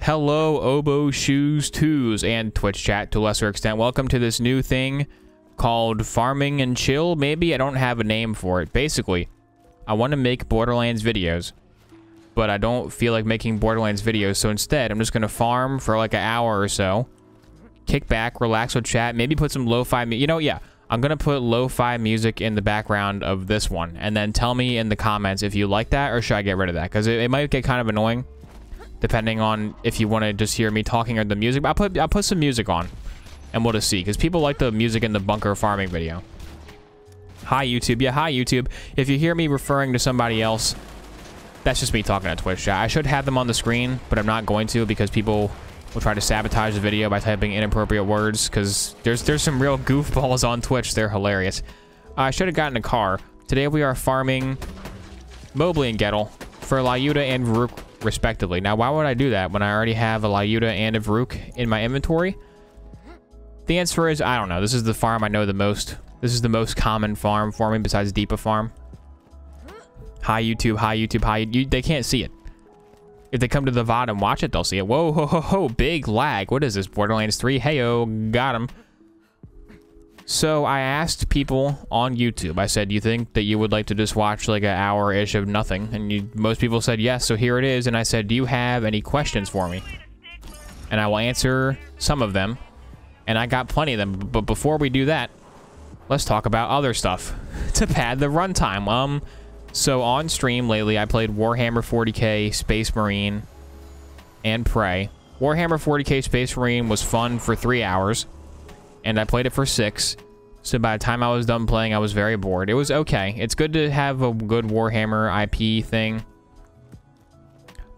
Hello, Oboe Shoes 2s and Twitch chat to a lesser extent. Welcome to this new thing called Farming and Chill. Maybe I don't have a name for it. Basically, I want to make Borderlands videos, but I don't feel like making Borderlands videos. So instead, I'm just going to farm for like an hour or so, kick back, relax with chat, maybe put some lo-fi, yeah, I'm going to put lo-fi music in the background of this one, and then tell me in the comments if you like that or should I get rid of that, because it might get kind of annoying depending on if you want to just hear me talking or the music. But I'll put some music on and we'll just see, because people like the music in the bunker farming video. Hi YouTube. Yeah, hi YouTube. If you hear me referring to somebody else, that's just me talking at Twitch chat. I should have them on the screen, but I'm not going to, because people will try to sabotage the video by typing inappropriate words, because there's some real goofballs on Twitch. They're hilarious. I should have gotten a car. Today we are farming Mobley and Gettle for Lyuda and Varuk respectively. Now, why would I do that when I already have a Lyuda and a Varuk in my inventory? The answer is, I don't know. This is the farm I know the most. This is the most common farm for me besides Deepa Farm. Hi, YouTube. Hi, YouTube. Hi. They can't see it. If they come to the VOD and watch it, they'll see it. Whoa, ho, ho, ho. Big lag. What is this? Borderlands 3? Heyo. Got him. So I asked people on YouTube, I said, you think that you would like to just watch like an hour-ish of nothing? And most people said yes, so here it is. And I said, do you have any questions for me? And I will answer some of them. And I got plenty of them. But before we do that, let's talk about other stuff to pad the runtime. So on stream lately, I played Warhammer 40k, Space Marine, and Prey. Warhammer 40k Space Marine was fun for 3 hours. And I played it for 6, so by the time I was done playing, I was very bored. It was okay. It's good to have a good Warhammer IP thing,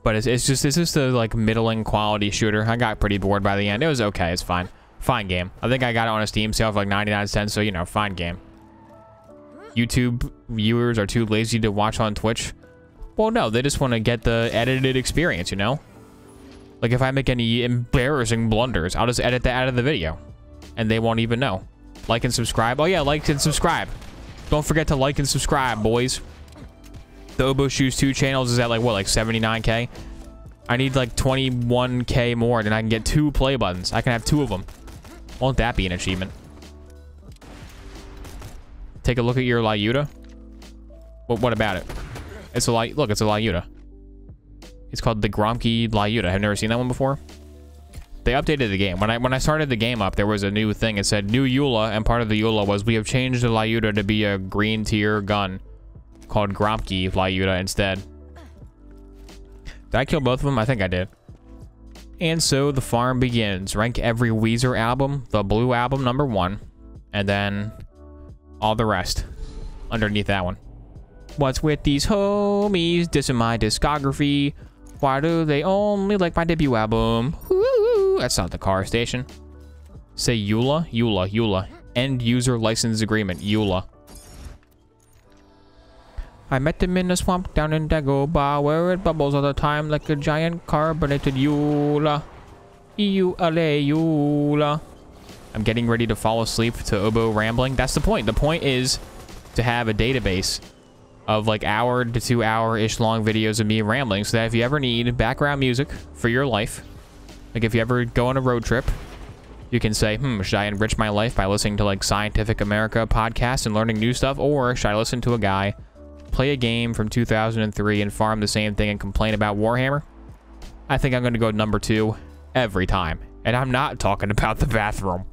but it's just a like middling quality shooter. I got pretty bored by the end. It was okay. It's fine. Fine game. I think I got it on a Steam sale for like 99 cents, so you know, fine game. YouTube viewers are too lazy to watch on Twitch. Well, no, they just want to get the edited experience, you know? Like if I make any embarrassing blunders, I'll just edit that out of the video. And they won't even know. Like and subscribe. Oh yeah, like and subscribe. Don't forget to like and subscribe, boys. The Oboe Shoes 2 channels is at like, what, like 79k? I need like 21k more, then I can get 2 play buttons. I can have 2 of them. Won't that be an achievement? Take a look at your Lyuda. What about it? It's a look, it's a Lyuda. It's called the Gromky Lyuda. I've never seen that one before. They updated the game. When I started the game up, there was a new thing. It said new EULA, and part of the EULA was we have changed the Lyuda to be a green tier gun called Gromky Lyuda instead. Did I kill both of them? I think I did. And so the farm begins. Rank every Weezer album, the Blue Album #1, and then all the rest underneath that one. What's with these homies dissing my discography? Why do they only like my debut album? That's not the car station. Say EULA, EULA, EULA. End user license agreement, EULA. I met them in a swamp down in Dagobah where it bubbles all the time like a giant carbonated EULA. EULA, EULA. I'm getting ready to fall asleep to Oboe rambling. That's the point. The point is to have a database of like hour to 2 hour-ish long videos of me rambling, so that if you ever need background music for your life, like if you ever go on a road trip, you can say, should I enrich my life by listening to like Scientific America podcasts and learning new stuff? Or should I listen to a guy play a game from 2003 and farm the same thing and complain about Warhammer? I think I'm going to go number 2 every time. And I'm not talking about the bathroom.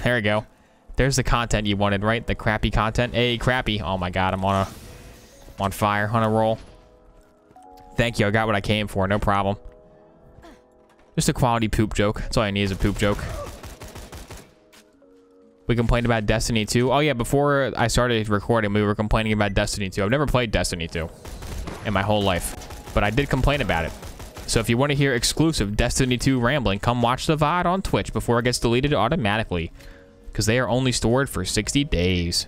There you go. There's the content you wanted, right? The crappy content. Hey, crappy. Oh my god, I'm on fire, on a roll. Thank you, I got what I came for, no problem. Just a quality poop joke. That's all I need is a poop joke. We complained about Destiny 2. Oh yeah, before I started recording, we were complaining about Destiny 2. I've never played Destiny 2 in my whole life, but I did complain about it. So if you want to hear exclusive Destiny 2 rambling, come watch the VOD on Twitch before it gets deleted automatically, because they are only stored for 60 days.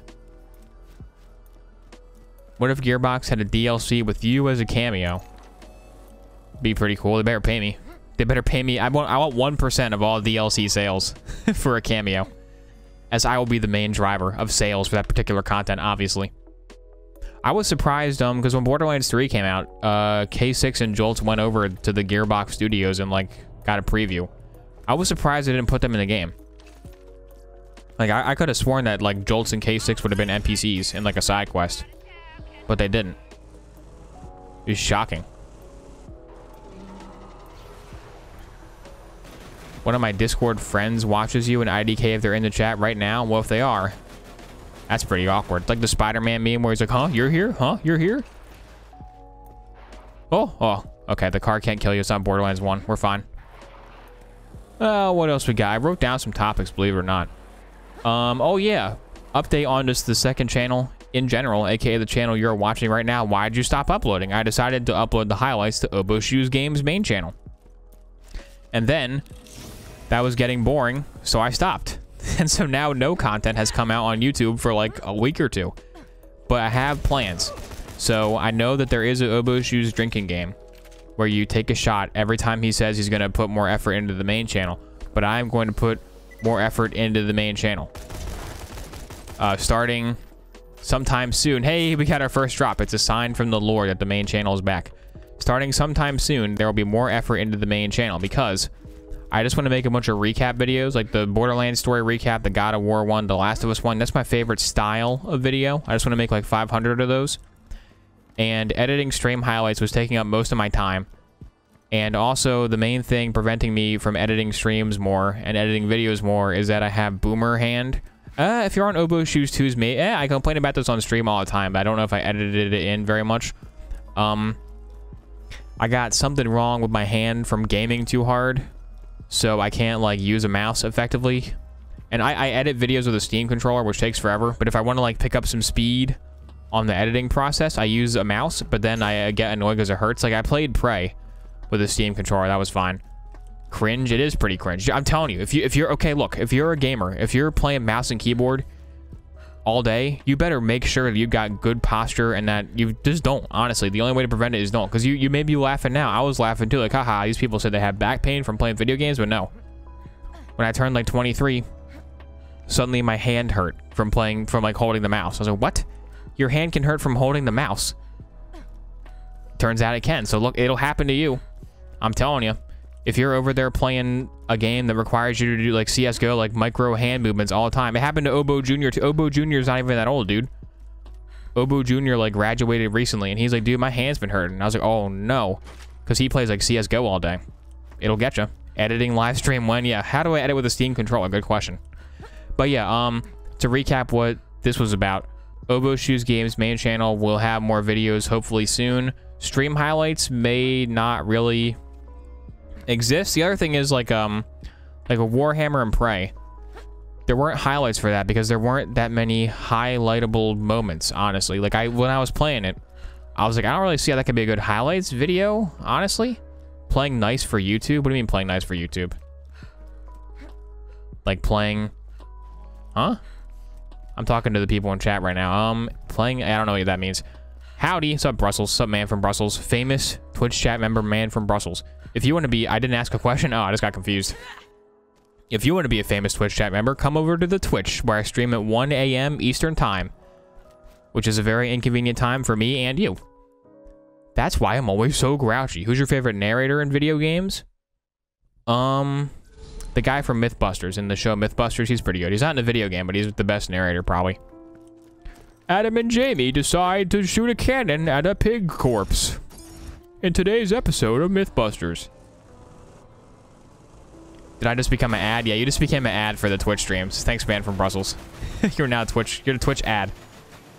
What if Gearbox had a DLC with you as a cameo? Be pretty cool. They better pay me. They better pay me. I want 1% of all DLC sales for a cameo, as I will be the main driver of sales for that particular content, obviously. I was surprised, because when Borderlands 3 came out, K6 and Jolts went over to the Gearbox studios and, like, got a preview. I was surprised they didn't put them in the game. Like, I could have sworn that, like, Jolts and K6 would have been NPCs in, like, a side quest. But they didn't. It's shocking. One of my Discord friends watches you in IDK if they're in the chat right now. Well, if they are, that's pretty awkward. It's like the Spider-Man meme where he's like, huh, you're here? Huh, you're here? Oh, okay, the car can't kill you. It's on Borderlands 1. We're fine. What else we got? I wrote down some topics, believe it or not. Oh yeah, update on just the second channel in general, aka the channel you're watching right now. Why did you stop uploading? I decided to upload the highlights to Obo Shoes Games main channel. And then, that was getting boring, so I stopped. And so now no content has come out on YouTube for like a week or two. But I have plans. So I know that there is an Obo Shoes drinking game where you take a shot every time he says he's going to put more effort into the main channel. But I'm going to put more effort into the main channel. Starting sometime soon. Hey, we got our first drop. It's a sign from the Lord that the main channel is back. Starting sometime soon, there will be more effort into the main channel because I just want to make a bunch of recap videos, like the Borderlands story recap, the God of War one, the Last of Us one. That's my favorite style of video. I just want to make like 500 of those. And editing stream highlights was taking up most of my time. And also, the main thing preventing me from editing streams more and editing videos more is that I have boomer hand. If you're on Obo Shoes 2's mate, I complain about this on stream all the time, but I don't know if I edited it in very much. I got something wrong with my hand from gaming too hard, so I can't, like, use a mouse effectively. And I edit videos with a Steam controller, which takes forever, but if I want to, like, pick up some speed on the editing process, I use a mouse, but then I get annoyed because it hurts. Like, I played Prey with a Steam controller. That was fine. Cringe? It is pretty cringe. I'm telling you, if you're okay, look, if you're a gamer, if you're playing mouse and keyboard all day, you better make sure that you've got good posture and that you just don't. Honestly, the only way to prevent it is don't. Because you may be laughing now. I was laughing too. Like, haha, these people said they have back pain from playing video games, but no. When I turned like 23, suddenly my hand hurt from like holding the mouse. I was like, what? Your hand can hurt from holding the mouse. Turns out it can. So look, it'll happen to you. I'm telling you. If you're over there playing a game that requires you to do like CSGO, like micro hand movements all the time. It happened to Obo Jr. too. Obo Jr. is not even that old, dude. Obo Jr. like graduated recently and he's like, dude, my hand's been hurting. I was like, oh no. Because he plays like CSGO all day. It'll get you. Editing live stream when? Yeah. How do I edit with a Steam controller? Good question. But yeah, to recap what this was about. Obo Shoes Games main channel will have more videos hopefully soon. Stream highlights may not really exist. The other thing is like a Warhammer and Prey. There weren't highlights for that because there weren't that many highlightable moments, honestly. Like when I was playing it, I was like, I don't really see how that could be a good highlights video, honestly. Playing nice for YouTube? What do you mean playing nice for YouTube? Like playing, huh? I'm talking to the people in chat right now. Playing, I don't know what that means. Howdy, what's up, Brussels? What's up, man from Brussels? Famous Twitch chat member, man from Brussels. If you want to be, I didn't ask a question. Oh, I just got confused. If you want to be a famous Twitch chat member, come over to the Twitch where I stream at 1 a.m. Eastern time, which is a very inconvenient time for me and you. That's why I'm always so grouchy. Who's your favorite narrator in video games? The guy from Mythbusters, in the show Mythbusters, he's pretty good. He's not in the video game, but he's the best narrator, probably. Adam and Jamie decide to shoot a cannon at a pig corpse in today's episode of Mythbusters. Did I just become an ad? Yeah, you just became an ad for the Twitch streams. Thanks, man from Brussels. You're now Twitch. You're the Twitch ad.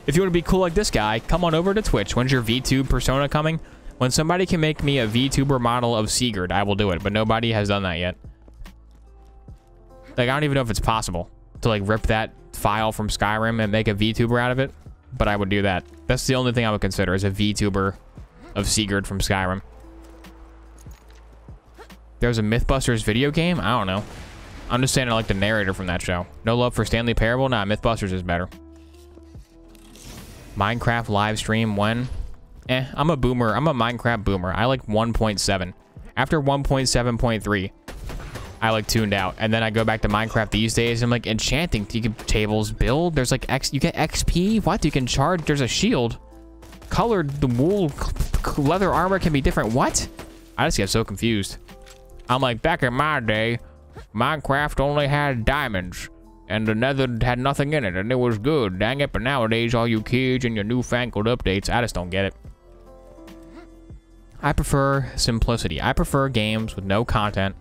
If you want to be cool like this guy, come on over to Twitch. When's your VTuber persona coming? When somebody can make me a VTuber model of Sigurd, I will do it, but nobody has done that yet. Like, I don't even know if it's possible to, like, rip that file from Skyrim and make a VTuber out of it, but I would do that. That's the only thing I would consider is a VTuber of Sigurd from Skyrim. There's a Mythbusters video game? I don't know. I'm just saying I like the narrator from that show. No love for Stanley Parable? Nah, Mythbusters is better. Minecraft live stream when? I'm a boomer. I'm a Minecraft boomer. I like 1.7. After 1.7.3, I like tuned out. And then I go back to Minecraft these days. I'm like, enchanting. You can tables build. There's like you get XP. What? You can charge. There's a shield. Colored, the wool, leather armor can be different. What? I just get so confused. I'm like, back in my day, Minecraft only had diamonds, and the nether had nothing in it, and it was good. Dang it, but nowadays, all you kids and your newfangled updates, I just don't get it. I prefer simplicity. I prefer games with no content.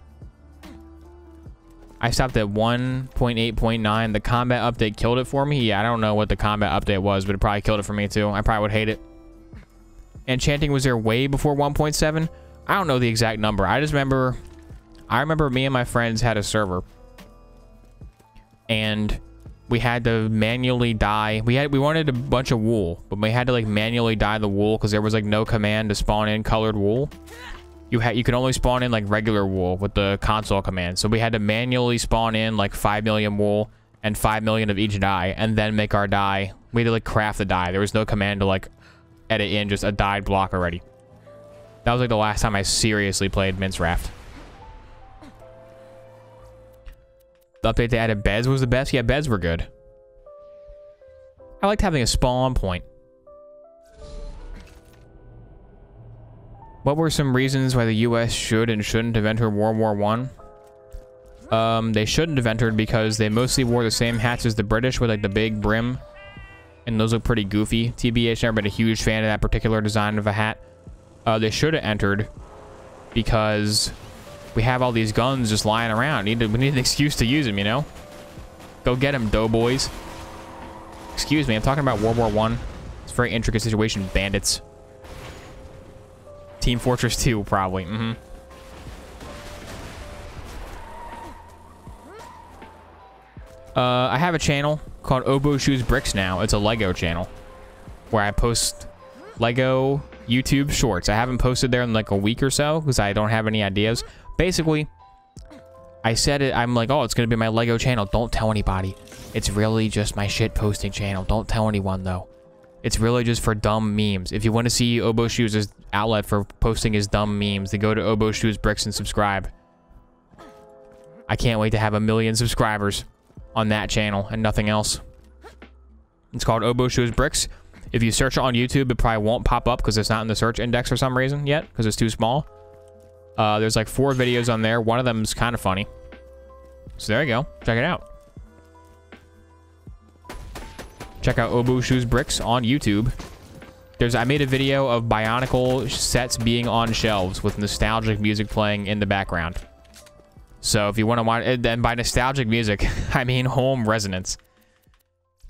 I stopped at 1.8.9. The combat update killed it for me. Yeah, I don't know what the combat update was, but it probably killed it for me too. I probably would hate it. Enchanting was there way before 1.7. I don't know the exact number. I remember me and my friends had a server, and we had to manually dye. We wanted a bunch of wool, but we had to like manually dye the wool because there was like no command to spawn in colored wool. You could only spawn in like regular wool with the console command. So we had to manually spawn in like 5 million wool and 5 million of each dye, and then make our dye. We had to like craft the dye. There was no command to like edit in just a dyed block already. That was like the last time I seriously played Mince Raft. The update they added beds was the best. Yeah, beds were good. I liked having a spawn point. What were some reasons why the U.S. should and shouldn't have entered World War I? They shouldn't have entered because they mostly wore the same hats as the British with like the big brim. And those look pretty goofy. TBH, never been a huge fan of that particular design of a hat. They should have entered because we have all these guns just lying around. We need an excuse to use them, you know? Go get them, doughboys. Excuse me, I'm talking about World War I. It's a very intricate situation, bandits. Team Fortress 2, probably. I have a channel called Oboe Shoes Bricks now. It's a Lego channel where I post Lego YouTube shorts. I haven't posted there in like a week or so because I don't have any ideas. Basically, I said it. I'm like, oh, it's going to be my Lego channel. Don't tell anybody. It's really just my shit posting channel. Don't tell anyone, though. It's really just for dumb memes. If you want to see Oboe Shoes' outlet for posting his dumb memes, then go to Oboe Shoes Bricks and subscribe. I can't wait to have 1 million subscribers on that channel and nothing else. It's called Oboe Shoes Bricks. If you search it on YouTube, it probably won't pop up because it's not in the search index for some reason yet, because it's too small. There's like 4 videos on there. One of them is kind of funny. So there you go. Check it out. Check out Oboe Shoes Bricks on YouTube. I made a video of Bionicle sets being on shelves with nostalgic music playing in the background. So if you want to watch, and by nostalgic music, I mean home resonance.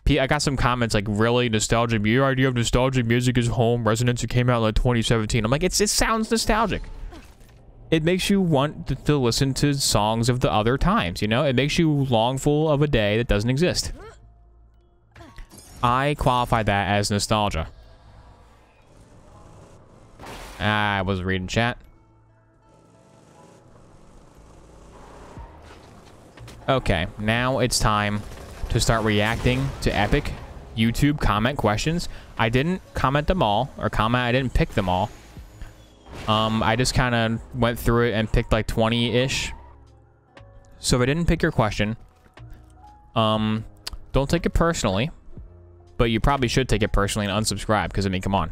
I got some comments like, really nostalgic? Your idea of nostalgic music is home resonance. It came out in like 2017. I'm like, it sounds nostalgic. It makes you want to listen to songs of the other times, you know? It makes you longful of a day that doesn't exist. I qualify that as nostalgia. I was reading chat. Okay, now it's time to start reacting to epic YouTube comment questions. I didn't comment them all, I didn't pick them all. I just kind of went through it and picked like 20-ish. So if I didn't pick your question, don't take it personally, but you probably should take it personally and unsubscribe because, I mean, come on.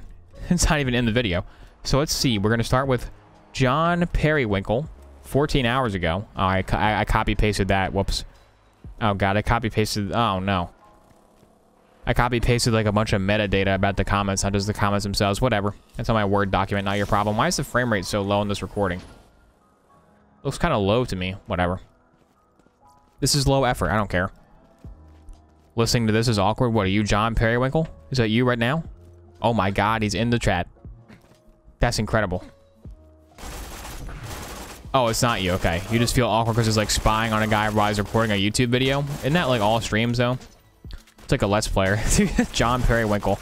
It's not even in the video. So let's see. We're going to start with John Periwinkle, 14 hours ago. Oh, I copy-pasted that. Whoops. Oh, God, I copy-pasted... Oh, no. I copy-pasted, like, a bunch of metadata about the comments, not just the comments themselves. Whatever. It's on my Word document, not your problem. Why is the frame rate so low in this recording? Looks kind of low to me. Whatever. This is low effort. I don't care. Listening to this is awkward. What are you, John Periwinkle? Is that you right now? Oh, my God, he's in the chat. That's incredible. Oh, it's not you. Okay. You just feel awkward because it's like spying on a guy while he's recording a YouTube video. Isn't that like all streams, though? It's like a Let's Player. John Periwinkle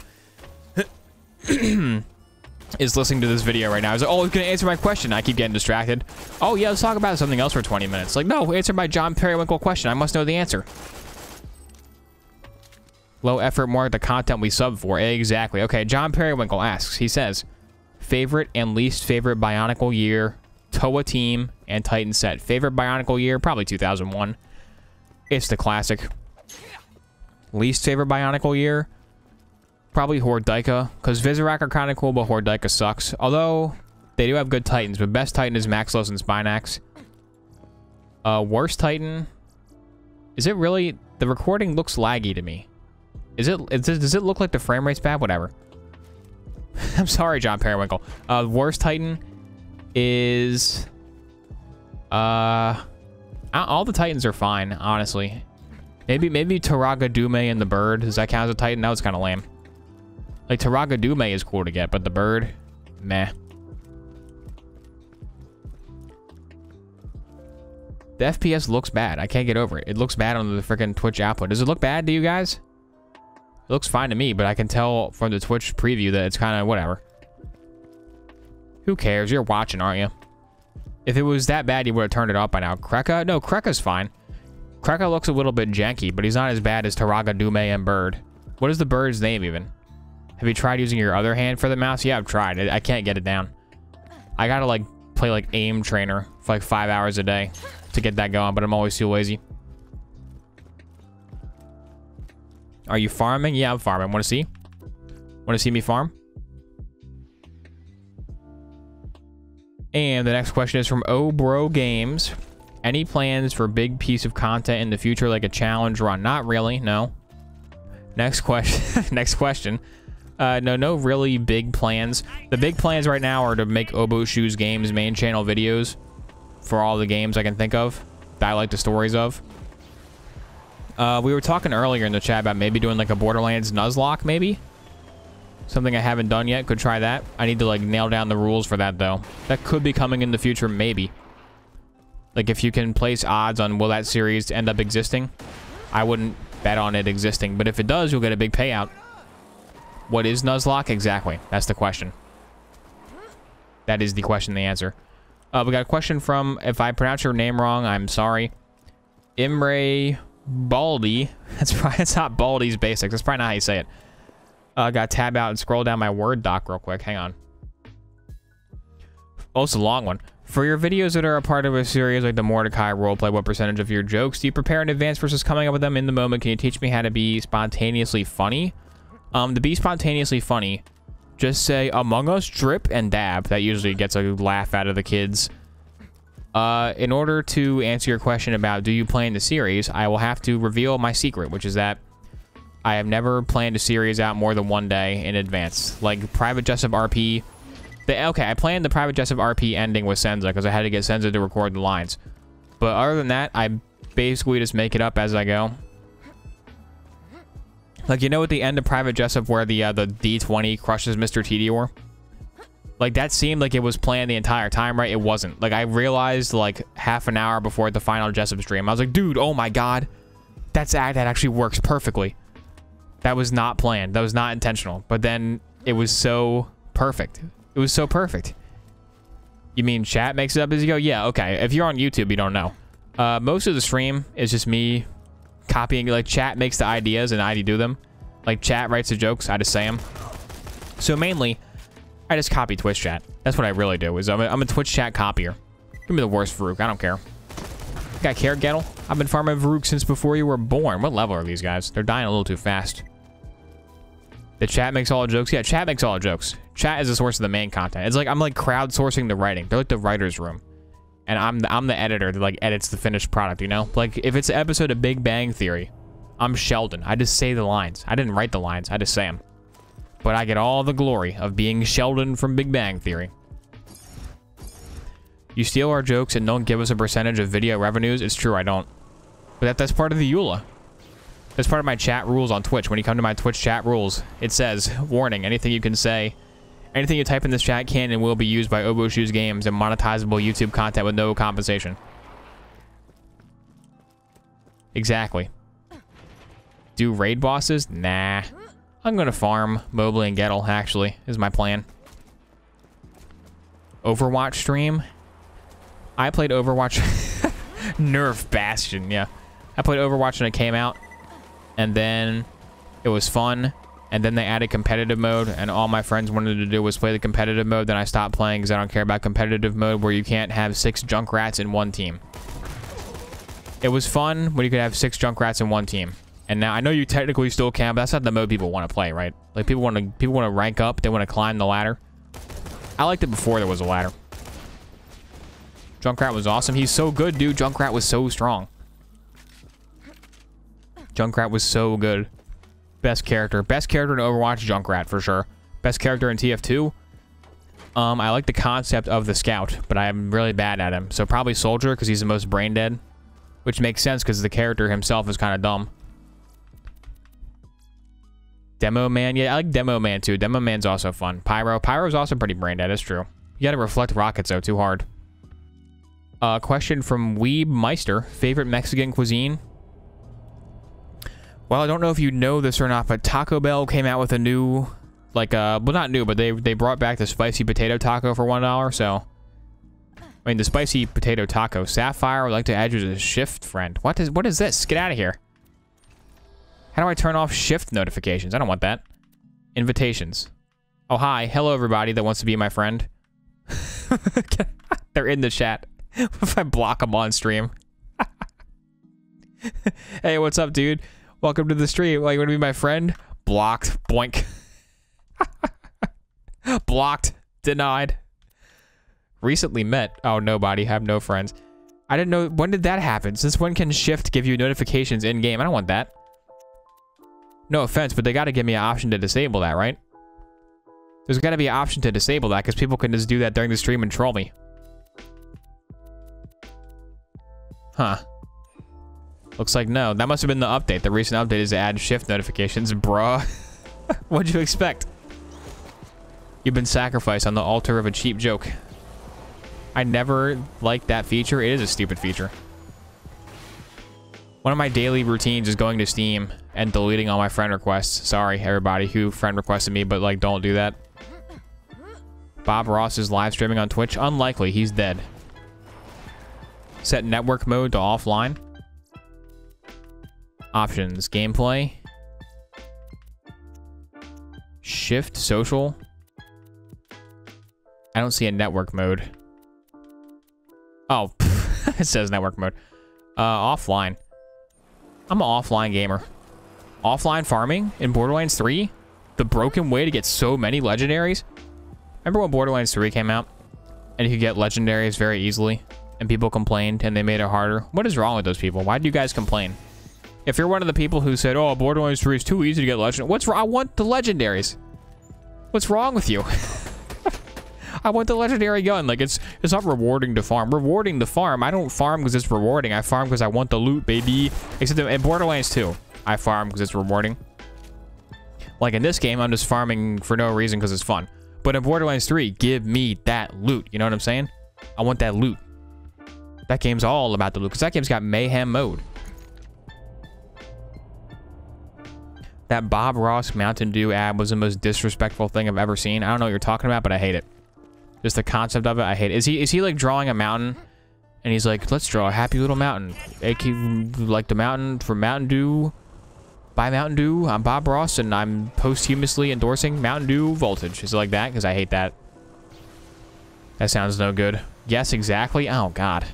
is listening to this video right now. He's like, oh, he's going to answer my question. I keep getting distracted. Oh, yeah, let's talk about something else for 20 minutes. Like, no, answer my John Periwinkle question. I must know the answer. Low effort, more the content we sub for. Exactly. Okay, John Periwinkle asks, he says, favorite and least favorite Bionicle year, Toa team, and Titan set. Favorite Bionicle year, probably 2001. It's the classic. Least favorite Bionicle year, probably Hordeika, because Visorak are kind of cool, but Hordeika sucks. Although, they do have good Titans, but best Titan is Maxlos and Spinax. Worst Titan. Is it really? The recording looks laggy to me. Does it look like the frame rate's bad? Whatever. I'm sorry, John Periwinkle. Worst Titan is... all the Titans are fine, honestly. Maybe Taraga Dume and the bird. Does that count as a Titan? That was kind of lame. Like, Taraga Dume is cool to get, but the bird, meh. The FPS looks bad. I can't get over it. It looks bad on the freaking Twitch output. Does it look bad to you guys? It looks fine to me, but I can tell from the Twitch preview that it's kind of whatever. Who cares? You're watching, aren't you? If it was that bad, you would have turned it off by now. Kreka? No, Kreka's fine. Kreka looks a little bit janky, but he's not as bad as Taraga Dume and Bird. What is the bird's name even? Have you tried using your other hand for the mouse? Yeah, I've tried. I can't get it down. I gotta like play like aim trainer for like 5 hours a day to get that going, but I'm always too lazy. Are you farming? Yeah, I'm farming. Want to see? Want to see me farm? And the next question is from Bro Games. Any plans for big piece of content in the future, like a challenge run? Not really, no. Next question. Next question. No really big plans. The big plans right now are to make Obo Shoes Games main channel videos for all the games I can think of that I like the stories of. We were talking earlier in the chat about maybe doing like a Borderlands Nuzlocke, maybe? Something I haven't done yet. Could try that. I need to like nail down the rules for that though. That could be coming in the future, maybe. Like if you can place odds on will that series end up existing, I wouldn't bet on it existing. But if it does, you'll get a big payout. What is Nuzlocke? Exactly. That's the question. That is the question, the answer. We got a question from, if I pronounce your name wrong, I'm sorry. Imre Baldy. It's not Baldy's Basics. That's probably not how you say it. Got to tab out and scroll down my Word doc real quick. Hang on. Oh, it's a long one. For your videos that are a part of a series like the Mordecai roleplay, what percentage of your jokes do you prepare in advance versus coming up with them in the moment? Can you teach me how to be spontaneously funny? To be spontaneously funny, just say Among Us, drip, and dab. That usually gets a laugh out of the kids. In order to answer your question about do you plan the series, I will have to reveal my secret, which is that I have never planned a series out more than one day in advance. Like Private Jessup RP. Okay, I planned the Private Jessup RP ending with Senza because I had to get Senza to record the lines. But other than that, I basically just make it up as I go. Like, you know at the end of Private Jessup where the D20 crushes Mr. Tedior? Like, that seemed like it was planned the entire time, right? It wasn't. Like, I realized, like, half an hour before the final Jessup stream. I was like, dude, oh my god. That actually works perfectly. That was not planned. That was not intentional. But then it was so perfect. It was so perfect. You mean chat makes it up as you go? Yeah, okay. If you're on YouTube, you don't know. Most of the stream is just me copying. Like, chat makes the ideas and I do them. Like, chat writes the jokes, I just say them. So mainly, I just copy Twitch chat. That's what I really do, is I'm a Twitch chat copier. Give me the worst Farouk, I don't care. Got care, Gettle? I've been farming Farouk since before you were born. What level are these guys? They're dying a little too fast. The chat makes all the jokes? Yeah, chat makes all the jokes. Chat is the source of the main content. It's like, I'm like crowdsourcing the writing. They're like the writer's room. And I'm the editor that like edits the finished product, you know? Like, if it's an episode of Big Bang Theory, I'm Sheldon. I just say the lines. I didn't write the lines. I just say them. But I get all the glory of being Sheldon from Big Bang Theory. You steal our jokes and don't give us a percentage of video revenues? It's true, I don't. But that's part of the EULA. That's part of my chat rules on Twitch. When you come to my Twitch chat rules, it says, warning, anything you can say, anything you type in this chat can and will be used by Obo Shoes Games and monetizable YouTube content with no compensation. Exactly. Do raid bosses? Nah. I'm gonna farm Mobley and Gettle, actually, is my plan. Overwatch stream? I played Overwatch... Nerf Bastion, yeah. I played Overwatch when it came out. And then it was fun. And then they added competitive mode. And all my friends wanted to do was play the competitive mode. Then I stopped playing because I don't care about competitive mode where you can't have 6 Junkrats in one team. It was fun when you could have 6 Junkrats in one team. And now I know you technically still can, but that's not the mode people want to play, right? Like people want to rank up. They want to climb the ladder. I liked it before there was a ladder. Junkrat was awesome. He's so good, dude. Junkrat was so strong. Junkrat was so good. Best character. Best character in Overwatch, Junkrat, for sure. Best character in TF2. I like the concept of the scout, but I'm really bad at him. So probably Soldier, because he's the most brain dead. Which makes sense, because the character himself is kind of dumb. Demo Man. Yeah, I like Demo Man, too. Demo Man's also fun. Pyro. Pyro's also pretty brain dead. That's true. You gotta reflect rockets, though. Too hard. Question from Weeb Meister. Favorite Mexican cuisine? Well, I don't know if you know this or not, but Taco Bell came out with a new, like, well, not new, but they brought back the spicy potato taco for $1, so. I mean, the spicy potato taco. Sapphire would like to add you as a shift friend. What is this? Get out of here. How do I turn off shift notifications? I don't want that. Invitations. Oh, hi. Hello, everybody that wants to be my friend. They're in the chat. If I block them on stream. Hey, what's up, dude? Welcome to the stream. Like, you want to be my friend? Blocked. Boink. Blocked. Denied. Recently met. Oh, nobody. Have no friends. I didn't know. When did that happen? Since when can shift give you notifications in-game? I don't want that. No offense, but they got to give me an option to disable that, right? There's got to be an option to disable that, because people can just do that during the stream and troll me. Huh. Looks like no. That must have been the update. The recent update is to add shift notifications. Bruh. What'd you expect? You've been sacrificed on the altar of a cheap joke. I never liked that feature. It is a stupid feature. One of my daily routines is going to Steam and deleting all my friend requests. Sorry, everybody who friend requested me, but, like, don't do that. Bob Ross is live streaming on Twitch. Unlikely. He's dead. Set network mode to offline. Options. Gameplay. Shift. Social. I don't see a network mode. Oh, it says network mode. Offline. I'm an offline gamer. Offline farming in Borderlands 3? The broken way to get so many legendaries? Remember when Borderlands 3 came out? And you could get legendaries very easily? And people complained and they made it harder? What is wrong with those people? Why do you guys complain? If you're one of the people who said, oh, Borderlands 3 is too easy to get legendary. What's wrong? I want the legendaries. What's wrong with you? I want the legendary gun. Like, it's not rewarding to farm. Rewarding to farm. I don't farm because it's rewarding. I farm because I want the loot, baby. Except in Borderlands 2, I farm because it's rewarding. Like in this game, I'm just farming for no reason because it's fun. But in Borderlands 3, give me that loot. You know what I'm saying? I want that loot. That game's all about the loot because that game's got mayhem mode. That Bob Ross Mountain Dew ad was the most disrespectful thing I've ever seen. I don't know what you're talking about, but I hate it. Just the concept of it, I hate it. Is he like drawing a mountain? And he's like, let's draw a happy little mountain. Like the mountain from Mountain Dew. By Mountain Dew. I'm Bob Ross, and I'm posthumously endorsing Mountain Dew Voltage. Is it like that? Because I hate that. That sounds no good. Yes, exactly. Oh, God.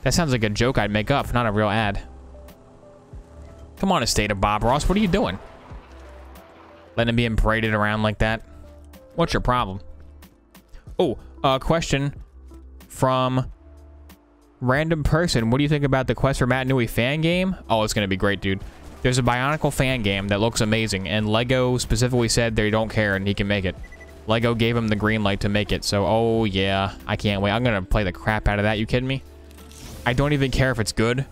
That sounds like a joke I'd make up, not a real ad. Come on, Estate of Bob Ross. What are you doing? Letting him be paraded around like that? What's your problem? Oh, question from random person. What do you think about the Quest for Matt Newey fan game? Oh, it's going to be great, dude. There's a Bionicle fan game that looks amazing, and LEGO specifically said they don't care and he can make it. LEGO gave him the green light to make it, so oh yeah, I can't wait. I'm going to play the crap out of that. You kidding me? I don't even care if it's good.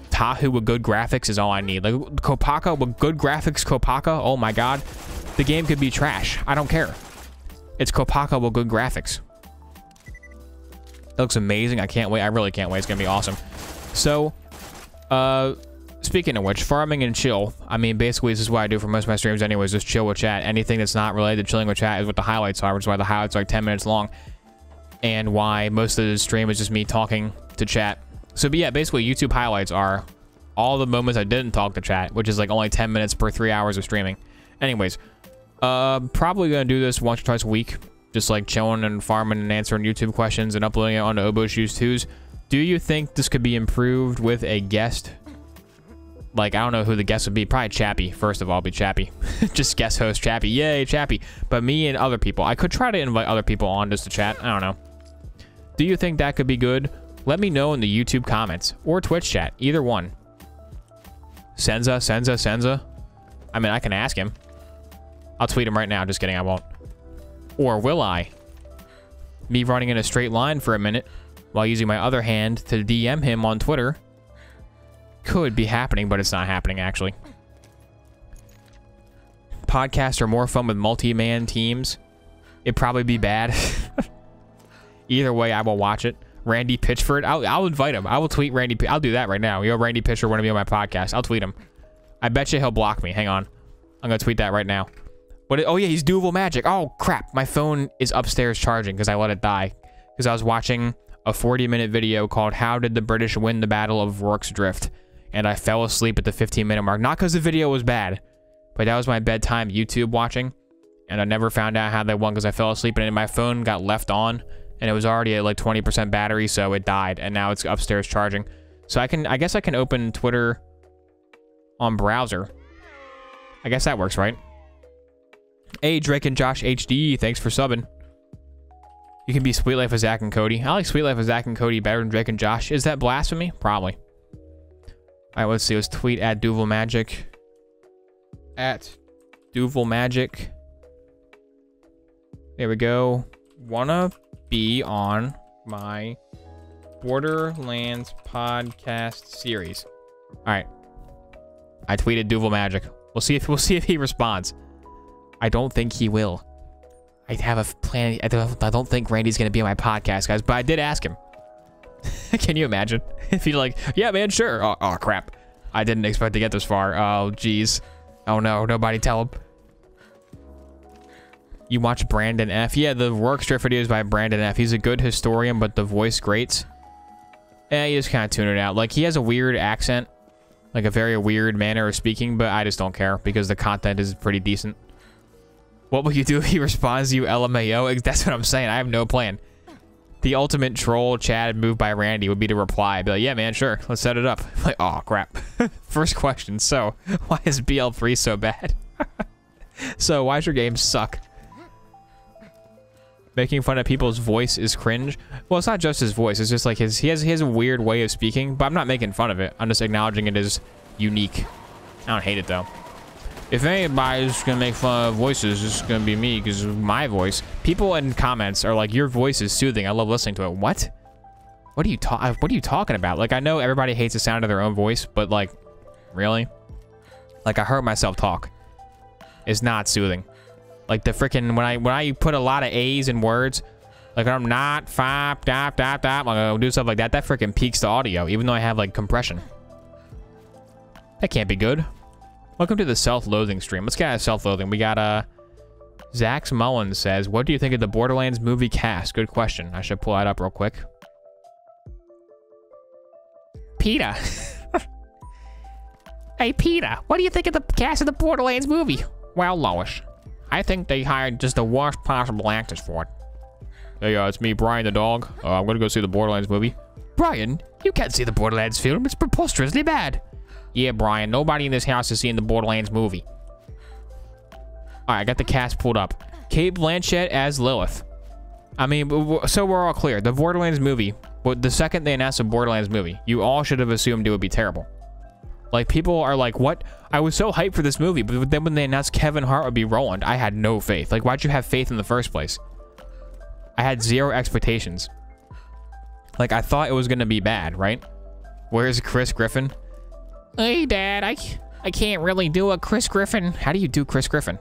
Tahu with good graphics is all I need. Like Kopaka with good graphics, Kopaka, oh my god. The game could be trash. I don't care. It's Kopaka with good graphics. It looks amazing. I can't wait. I really can't wait. It's going to be awesome. So, speaking of which, farming and chill. I mean, basically, this is what I do for most of my streams anyways. Just chill with chat. Anything that's not related to chilling with chat is what the highlights are, which is why the highlights are like 10 minutes long. And why most of the stream is just me talking to chat. So, but yeah, basically, YouTube highlights are all the moments I didn't talk to chat, which is like only 10 minutes per 3 hours of streaming. Anyways, probably gonna do this once or twice a week, just like chilling and farming and answering YouTube questions and uploading it onto Oboe Shoes 2s. Do you think this could be improved with a guest? Like, I don't know who the guest would be. Probably Chappie. First of all, be Chappie. Just guest host Chappie. Yay, Chappie. But me and other people. I could try to invite other people on just to chat. I don't know. Do you think that could be good let me know in the YouTube comments or Twitch chat. Either one. Senza. I mean, I can ask him. I'll tweet him right now. Just kidding, I won't. Or will I? Me running in a straight line for a minute while using my other hand to DM him on Twitter could be happening, but it's not happening, actually. Podcasts are more fun with multi-man teams. It'd probably be bad. Either way, I will watch it. Randy Pitchford. I'll invite him. I will tweet Randy. I'll do that right now. Yo, Randy Pitchford want to be on my podcast. I'll tweet him. I bet you he'll block me. Hang on. I'm going to tweet that right now. Oh, yeah, he's Duval Magic. Oh, crap. My phone is upstairs charging because I let it die. Because I was watching a 40-minute video called How Did the British Win the Battle of Rorke's Drift? And I fell asleep at the 15-minute mark. Not because the video was bad, but that was my bedtime YouTube watching. And I never found out how they won because I fell asleep and my phone got left on. And it was already at like 20% battery, so it died. And now it's upstairs charging. So I guess I can open Twitter on browser. I guess that works, right? Hey, Drake and Josh HD, thanks for subbing. You can be Sweet Life of Zach and Cody. I like Sweet Life of Zach and Cody better than Drake and Josh. Is that blasphemy? Probably. All right, let's see. Let's tweet at Duval Magic. At Duval Magic. There we go. Wanna be on my Borderlands podcast series. All right. I tweeted Duval Magic. We'll see if he responds. I don't think he will. I have a plan. I don't think Randy's gonna be on my podcast, guys. But I did ask him. Can you imagine if he's like, yeah, man, sure. Oh, crap. I didn't expect to get this far. Oh, jeez. Oh no, nobody tell him. You watch Brandon F. Yeah, the Rorke's Drift videos by Brandon F. He's a good historian, but the voice grates. You just kind of tune it out. Like, he has a weird accent. Like, a very weird manner of speaking, but I just don't care because the content is pretty decent. What will you do if he responds to you LMAO? That's what I'm saying. I have no plan. The ultimate troll Chad move by Randy would be to reply. Be like, yeah, man, sure. Let's set it up. Like, oh, crap. First question. So, why is BL3 so bad? So, why's your game suck? Making fun of people's voice is cringe. Well, it's not just his voice. It's just like he has a weird way of speaking, but I'm not making fun of it. I'm just acknowledging it as unique. I don't hate it, though. If anybody's gonna make fun of voices, it's gonna be me, because my voice. People in comments are like, your voice is soothing. I love listening to it. What? What are you talking about? Like, I know everybody hates the sound of their own voice, but like, really? Like, I heard myself talk. It's not soothing. Like the freaking when I put a lot of A's in words, like I'm not fop dap dap dap, I'm gonna do stuff like that. That freaking peaks the audio, even though I have like compression. That can't be good. Welcome to the self-loathing stream. Let's get out of self-loathing. We got Zax Mullins says, what do you think of the Borderlands movie cast? Good question. I should pull that up real quick. Peter. Hey Peter, what do you think of the cast of the Borderlands movie? Well, Lois, I think they hired just the worst possible actors for it. Hey, it's me, Brian the dog. I'm gonna go see the Borderlands movie. Brian, you can't see the Borderlands film. It's preposterously bad. Yeah, Brian, nobody in this house is seeing the Borderlands movie. Alright, I got the cast pulled up. Kate Blanchet as Lilith. I mean, so we're all clear. The Borderlands movie, but the second they announced a Borderlands movie, you all should have assumed it would be terrible. Like, people are like, what? I was so hyped for this movie, but then when they announced Kevin Hart would be Roland, I had no faith. Like, why'd you have faith in the first place? I had zero expectations. Like, I thought it was gonna be bad, right? Where's Chris Griffin? Hey, Dad, I can't really do a Chris Griffin. How do you do Chris Griffin?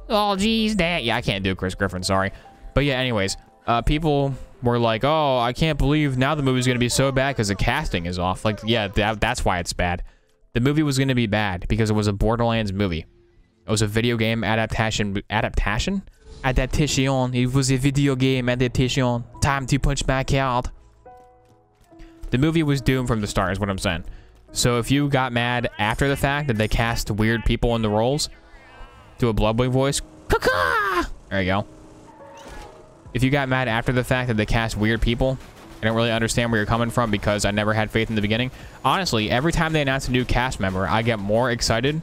Oh, geez, Dad. Yeah, I can't do Chris Griffin, sorry. But yeah, anyways, people were like, oh, I can't believe now the movie's gonna be so bad because the casting is off. Like, yeah, that's why it's bad. The movie was gonna be bad because it was a Borderlands movie. It was a video game adaptation? Adaptation? It was a video game adaptation. Time to punch back out. The movie was doomed from the start, is what I'm saying. So if you got mad after the fact that they cast weird people in the roles, do a Bloodboy voice, caca! There you go. If you got mad after the fact that they cast weird people, I don't really understand where you're coming from because I never had faith in the beginning. Honestly, every time they announce a new cast member, I get more excited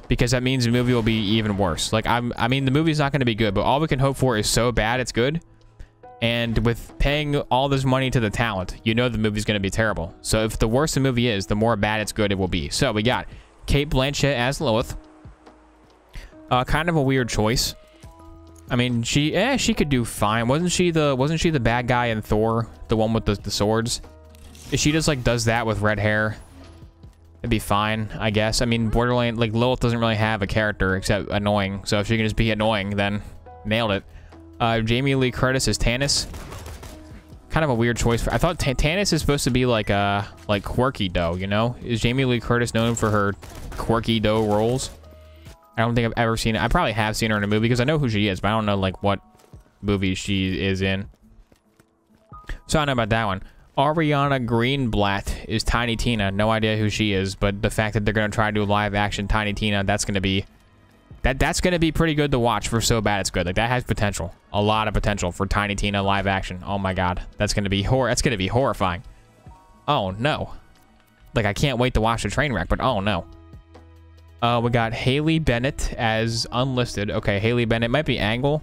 because that means the movie will be even worse. Like, I mean, the movie's not going to be good, but all we can hope for is so bad it's good. And with paying all this money to the talent, you know the movie's going to be terrible. So if the worse the movie is, the more bad it's good it will be. So we got Kate Blanchet as Lilith. Kind of a weird choice. I mean, she could do fine. Wasn't she the bad guy in Thor, the one with the swords? If she just like does that with red hair, it'd be fine, I guess. I mean, Borderlands, like Lilith doesn't really have a character except annoying. So if she can just be annoying, then nailed it. Jamie Lee Curtis is Tannis. Kind of a weird choice. I thought Tannis is supposed to be like quirky dough, you know? Is Jamie Lee Curtis known for her quirky dough roles? I don't think I've ever seen it. I probably have seen her in a movie because I know who she is, but I don't know like what movie she is in. So I don't know about that one. Ariana Greenblatt is Tiny Tina. No idea who she is, but the fact that they're gonna try to do live action Tiny Tina, that's gonna be pretty good to watch for so bad it's good. Like that has potential, a lot of potential for Tiny Tina live action. Oh my god, that's gonna be horrifying. Oh no, like I can't wait to watch the train wreck. But oh no. We got Haley Bennett as unlisted. Okay, Haley Bennett might be Angle.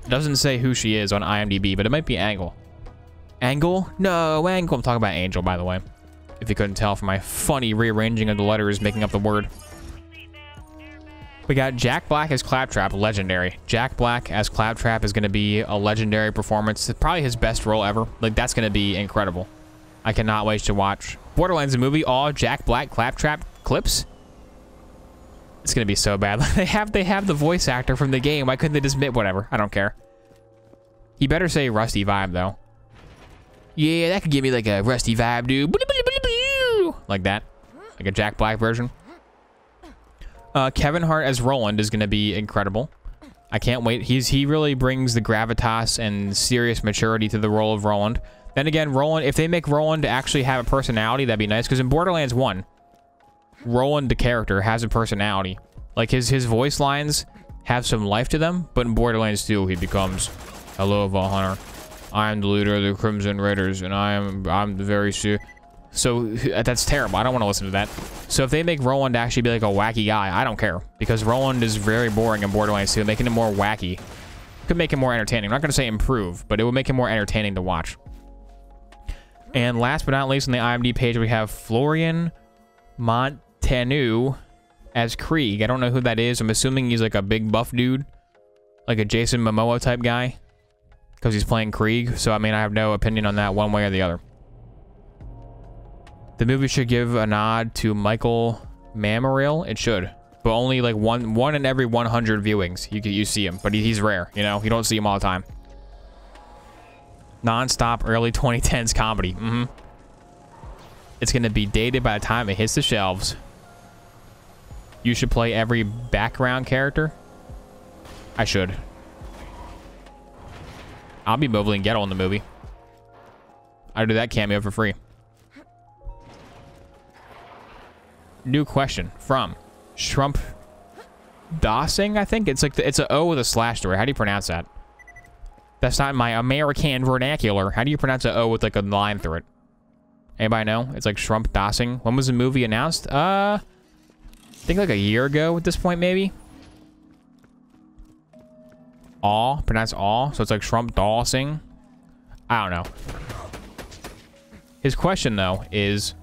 It doesn't say who she is on IMDb, but it might be Angle. Angle? No, Angle. I'm talking about Angel, by the way. If you couldn't tell from my funny rearranging of the letters, making up the word. We got Jack Black as Claptrap, legendary. Jack Black as Claptrap is going to be a legendary performance. It's probably his best role ever. Like, that's going to be incredible. I cannot wait to watch Borderlands, the movie, all Jack Black Claptrap clips. It's going to be so bad. they have the voice actor from the game. Why couldn't they just admit whatever? I don't care. He better say Rusty vibe, though. Yeah, that could give me like a Rusty vibe, dude. Like that. Like a Jack Black version. Kevin Hart as Roland is going to be incredible. I can't wait. He really brings the gravitas and serious maturity to the role of Roland. Then again, Roland, if they make Roland actually have a personality, that'd be nice. Because in Borderlands 1, Roland, the character, has a personality. Like his voice lines have some life to them. But in Borderlands 2, he becomes, "Hello, Valhalla. I am the leader of the Crimson Raiders, and I'm the very So that's terrible. I don't want to listen to that. So if they make Roland actually be like a wacky guy, I don't care. Because Roland is very boring in Borderlands 2. Making him more wacky could make him more entertaining. I'm not going to say improve, but it would make him more entertaining to watch. And last but not least on the IMDb page, we have Florian Montanu as Krieg. I don't know who that is. I'm assuming he's like a big buff dude. Like a Jason Momoa type guy. Because he's playing Krieg. So, I mean, I have no opinion on that one way or the other. The movie should give a nod to Michael Mammaril. It should. But only like one in every 100 viewings. You see him. But he's rare, you know? You don't see him all the time. Non-stop early 2010s comedy. It's going to be dated by the time it hits the shelves. You should play every background character. I should. I'll be Mobley and Gettle in the movie. I'll do that cameo for free. New question from Shrump Dossing, I think. It's like it's an O with a slash through it. How do you pronounce that? That's not my American vernacular. How do you pronounce an O with like a line through it? Anybody know? It's like Shrump Dossing. When was the movie announced? I think like a year ago at this point, maybe. Aw, pronounced aw, so it's like Shrump Dossing. I don't know. His question though is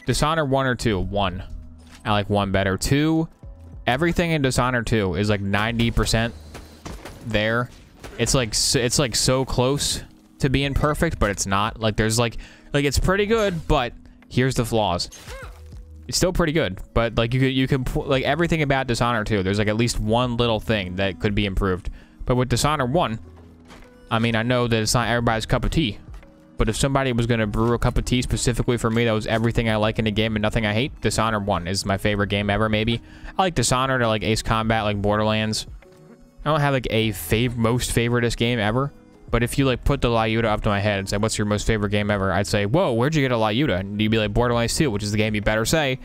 Dishonored 1 or 2? 1. I like 1 better. 2, everything in Dishonored 2 is like 90% there. It's like so close to being perfect, but it's not. Like there's like it's pretty good, but here's the flaws. It's still pretty good, but like you could like everything about Dishonored 2, there's like at least one little thing that could be improved. But with Dishonored 1, I mean, I know that it's not everybody's cup of tea, but if somebody was going to brew a cup of tea specifically for me that was everything I like in a game and nothing I hate, Dishonored 1 is my favorite game ever, maybe. I like Dishonored, I like Ace Combat, I like Borderlands. I don't have like a most favoriteest game ever, but if you like put the Lyuta up to my head and say, what's your most favorite game ever? I'd say, whoa, where'd you get a Lyuta? And you'd be like, Borderlands 2, which is the game you better say.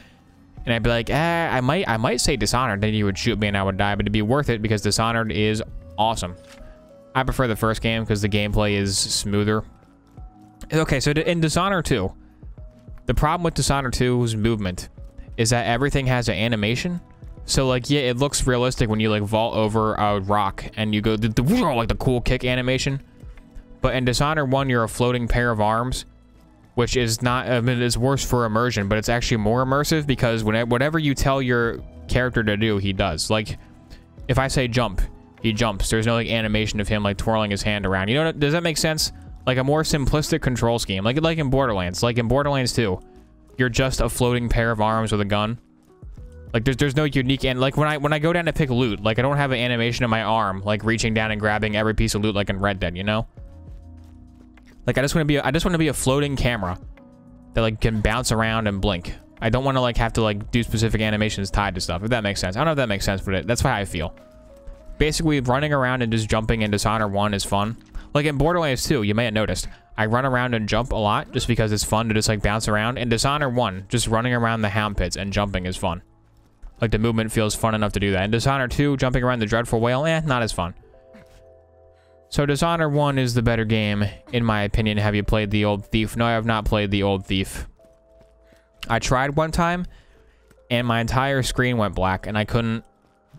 And I'd be like, I might say Dishonored, then you would shoot me and I would die, but it'd be worth it because Dishonored is awesome. I prefer the first game because the gameplay is smoother. Okay, so in Dishonored 2, the problem with Dishonored 2's movement is that everything has an animation. So like, yeah, it looks realistic when you like vault over a rock and you go like the cool kick animation. But in Dishonored 1, you're a floating pair of arms, which is not, I mean, it's worse for immersion, but it's actually more immersive because whatever you tell your character to do, he does. Like, if I say jump, he jumps. There's no like animation of him like twirling his hand around. You know, does that make sense? Like a more simplistic control scheme, like in Borderlands. Like in Borderlands 2, you're just a floating pair of arms with a gun. Like there's no unique, and like when I go down to pick loot, like I don't have an animation of my arm like reaching down and grabbing every piece of loot like in Red Dead, you know? Like I just want to be a floating camera that like can bounce around and blink. I don't want to like have to like do specific animations tied to stuff, if that makes sense. I don't know if that makes sense, but that's how I feel. Basically, running around and just jumping in Dishonored 1 is fun. Like in Borderlands 2, you may have noticed, I run around and jump a lot just because it's fun to just like bounce around. In Dishonored 1, just running around the Hound Pits and jumping is fun. Like the movement feels fun enough to do that. In Dishonored 2, jumping around the Dreadful Whale, not as fun. So Dishonored 1 is the better game, in my opinion. Have you played the Old Thief? No, I have not played the Old Thief. I tried one time, and my entire screen went black, and I couldn't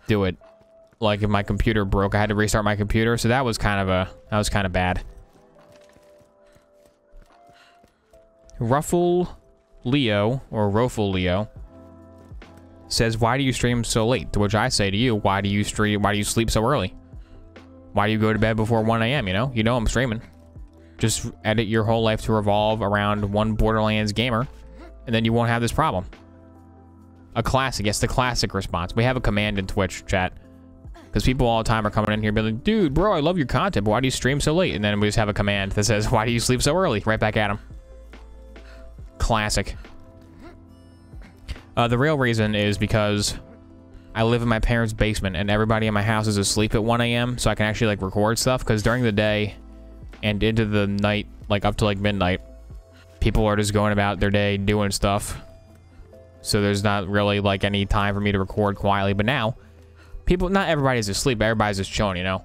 do it. Like if my computer broke, I had to restart my computer, so that was kind of bad. Ruffle Leo, or Roful Leo, says, why do you stream so late? To which I say to you, why do you sleep so early? Why do you go to bed before 1 a.m., you know? You know I'm streaming. Just edit your whole life to revolve around one Borderlands gamer, and then you won't have this problem. A classic, yes, the classic response. We have a command in Twitch chat. Because people all the time are coming in here being like, dude, bro, I love your content, but why do you stream so late? And then we just have a command that says, why do you sleep so early? Right back at him. Classic. The real reason is because I live in my parents' basement and everybody in my house is asleep at 1 a.m. so I can actually like record stuff, because during the day and into the night, like up to like midnight, people are just going about their day doing stuff. So there's not really like any time for me to record quietly. But now, people, not everybody's asleep, everybody's just chilling, you know?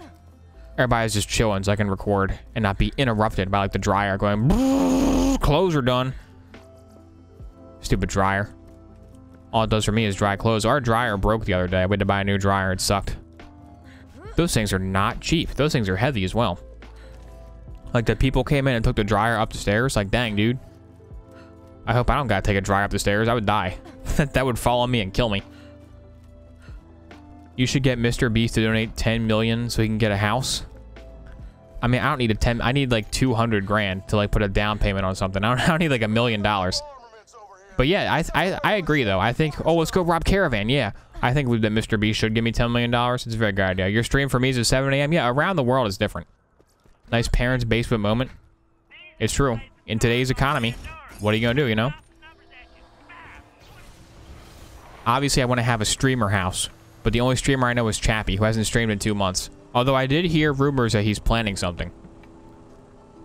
Everybody's just chilling so I can record and not be interrupted by like the dryer going, clothes are done. Stupid dryer. All it does for me is dry clothes. Our dryer broke the other day. We had to buy a new dryer. It sucked. Those things are not cheap. Those things are heavy as well. Like the people came in and took the dryer up the stairs. Like, dang, dude. I hope I don't gotta take a dryer up the stairs. I would die. That would follow me and kill me. You should get Mr. Beast to donate 10 million so he can get a house. I mean, I don't need a 10. I need like 200 grand to like put a down payment on something. I don't need like $1 million. But yeah, I agree though. I think, oh, let's go rob Caravan. Yeah, I think that Mr. Beast should give me $10 million. It's a very good idea. Your stream for me is at 7 a.m. Yeah, around the world is different. Nice parents' basement moment. It's true. In today's economy, what are you gonna do, you know? Obviously, I want to have a streamer house, but the only streamer I know is Chappie, who hasn't streamed in 2 months. Although I did hear rumors that he's planning something.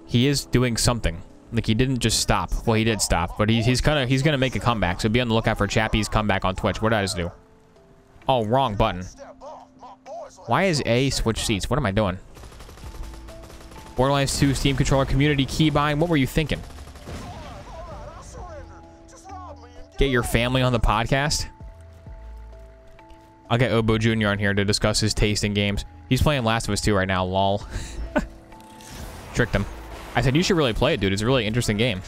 He is doing something. Like, he didn't just stop. Well, he did stop, but he's gonna make a comeback. So be on the lookout for Chappie's comeback on Twitch. What did I just do? Oh, wrong button. Why is A switch seats? What am I doing? Borderlands 2 Steam controller community keybind. What were you thinking? Get your family on the podcast? I'll get Obo Jr. on here to discuss his taste in games. He's playing Last of Us 2 right now, lol. Tricked him. I said, you should really play it, dude. It's a really interesting game.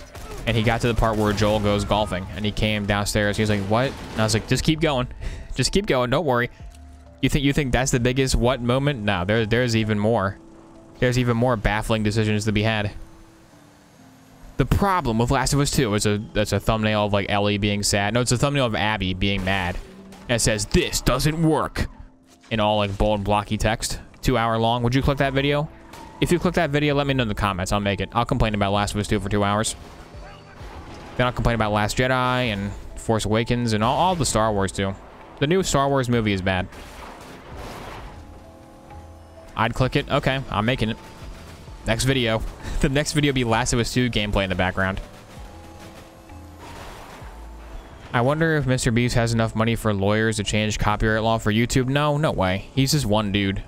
And he got to the part where Joel goes golfing, and he came downstairs. He was like, what? And I was like, just keep going. Just keep going. Don't worry. You think that's the biggest what moment? No, there's even more. There's even more baffling decisions to be had. The problem with Last of Us 2 is that's a thumbnail of like Ellie being sad. No, it's a thumbnail of Abby being mad. And it says, this doesn't work. In all like bold blocky text. 2 hour long. Would you click that video? If you click that video, let me know in the comments. I'll make it. I'll complain about Last of Us 2 for 2 hours. Then I'll complain about Last Jedi and Force Awakens and all the Star Wars too. The new Star Wars movie is bad. I'd click it. Okay, I'm making it. Next video. The next video will be Last of Us 2 gameplay in the background. I wonder if Mr. Beast has enough money for lawyers to change copyright law for YouTube. No, no way. He's just one dude.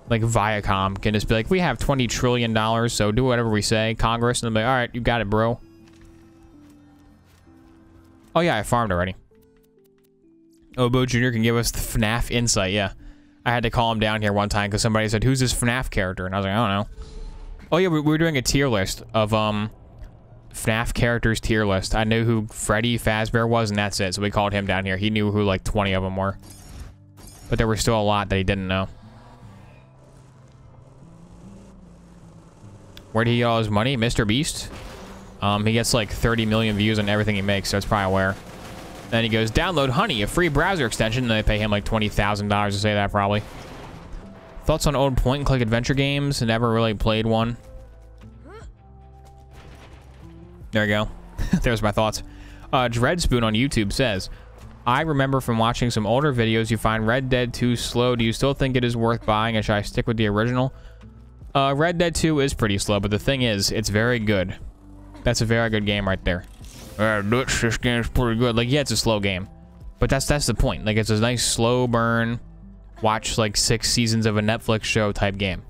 Like Viacom can just be like, we have $20 trillion, so do whatever we say, Congress. And they'll be like, all right, you got it, bro. Oh yeah, I farmed already. Obo Jr. can give us the FNAF insight, yeah. I had to call him down here one time because somebody said, who's this FNAF character? And I was like, I don't know. Oh yeah, we were doing a tier list of FNAF characters tier list. I knew who Freddy Fazbear was, and that's it. So we called him down here. He knew who like 20 of them were. But there were still a lot that he didn't know. Where did he get all his money? Mr. Beast? He gets like 30 million views on everything he makes, so it's probably where. Then he goes, download Honey, a free browser extension. And they pay him like $20,000 to say that, probably. Thoughts on old point-and-click adventure games? Never really played one. There you go. There's my thoughts. Dreadspoon on YouTube says, I remember from watching some older videos you find Red Dead 2 slow. Do you still think it is worth buying, or should I stick with the original? Red Dead 2 is pretty slow, but the thing is, it's very good. That's a very good game right there. This game's pretty good. Like, yeah, it's a slow game. But that's the point. Like, it's a nice slow burn, watch like 6 seasons of a Netflix show type game.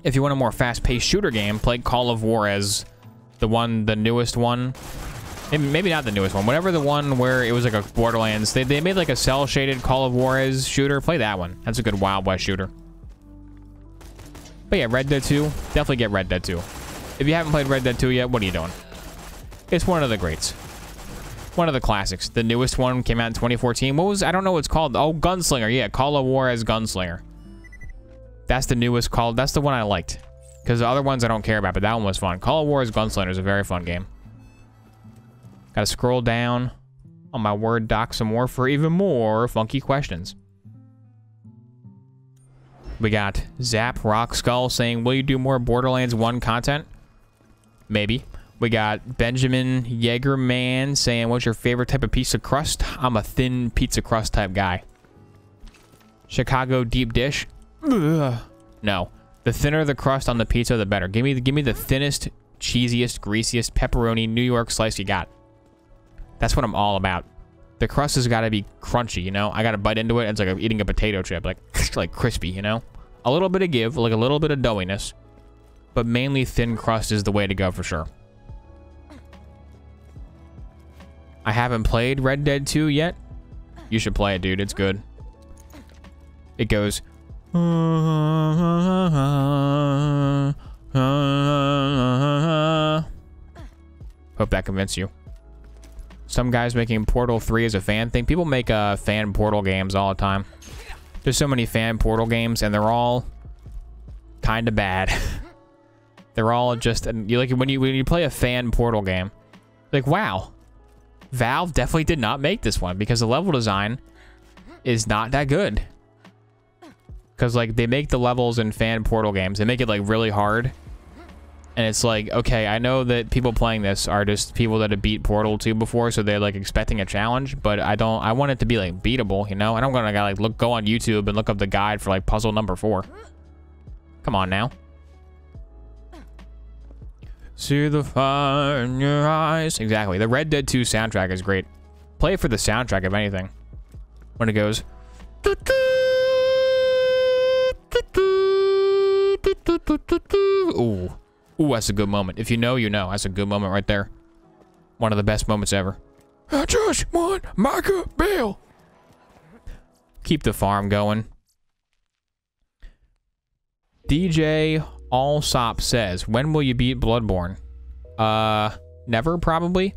If you want a more fast-paced shooter game, play Call of Juarez, the newest one. Maybe not the newest one. Whatever the one where it was like a Borderlands. They made like a cell-shaded Call of Juarez shooter. Play that one. That's a good Wild West shooter. But yeah, Red Dead 2. Definitely get Red Dead 2. If you haven't played Red Dead 2 yet, what are you doing? It's one of the greats. One of the classics. The newest one came out in 2014. What was... I don't know what it's called. Oh, Gunslinger. Yeah, Call of Juarez Gunslinger. That's the newest Call... That's the one I liked. Because the other ones I don't care about, but that one was fun. Call of Juarez Gunslinger is a very fun game. Gotta scroll down on my Word doc some more for even more funky questions. We got Zap Rock Skull saying, will you do more Borderlands 1 content? Maybe. We got Benjamin Yeagerman saying, what's your favorite type of pizza crust? I'm a thin pizza crust type guy. Chicago Deep Dish? Ugh. No. The thinner the crust on the pizza, the better. Give me the thinnest, cheesiest, greasiest pepperoni New York slice you got. That's what I'm all about. The crust has got to be crunchy, you know? I got to bite into it, and it's like eating a potato chip, like crispy, you know? A little bit of give, like a little bit of doughiness, but mainly thin crust is the way to go for sure. I haven't played Red Dead 2 yet. You should play it, dude. It's good. It goes... Hope that convinced you. Some guys making Portal 3 as a fan thing. People make fan Portal games all the time. There's so many fan Portal games, and they're all kind of bad. They're all just... You like when you play a fan Portal game, like, wow. Valve definitely did not make this one because the level design is not that good. Because, like, they make the levels in fan Portal games. They make it, like, really hard. And it's like, okay, I know that people playing this are just people that have beat Portal 2 before, so they're, like, expecting a challenge. But I want it to be, like, beatable, you know? I don't want to, like, go on YouTube and look up the guide for, like, puzzle number 4. Come on, now. See the fire in your eyes. Exactly. The Red Dead 2 soundtrack is great. Play it for the soundtrack, if anything. When it goes... Ooh. Ooh, that's a good moment. If you know, you know. That's a good moment right there. One of the best moments ever. I just want Micah Bell. Keep the farm going. DJ Allsop says, when will you beat Bloodborne? Never, probably.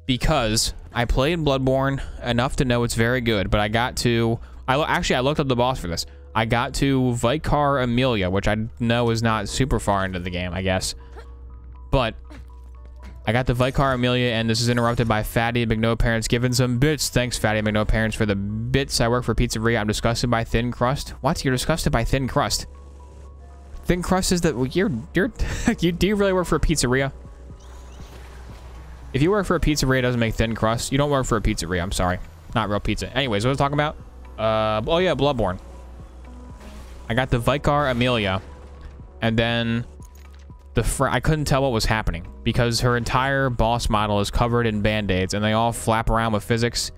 Because I played Bloodborne enough to know it's very good, but I got to... Actually, I looked up the boss for this. I got to Vicar Amelia, which I know is not super far into the game, I guess. But I got to Vicar Amelia, and this is interrupted by Fatty McNoparents giving some bits. Thanks, Fatty McNoparents, for the bits. I work for Pizzeria. I'm disgusted by thin crust. What? You're disgusted by thin crust? Thin crust is that... do you really work for a pizzeria? If you work for a pizzeria, it doesn't make thin crust. You don't work for a pizzeria. I'm sorry. Not real pizza. Anyways, what was I talking about? Oh yeah, Bloodborne. I got the Vicar Amelia, and then I couldn't tell what was happening because her entire boss model is covered in band-aids, and they all flap around with physics,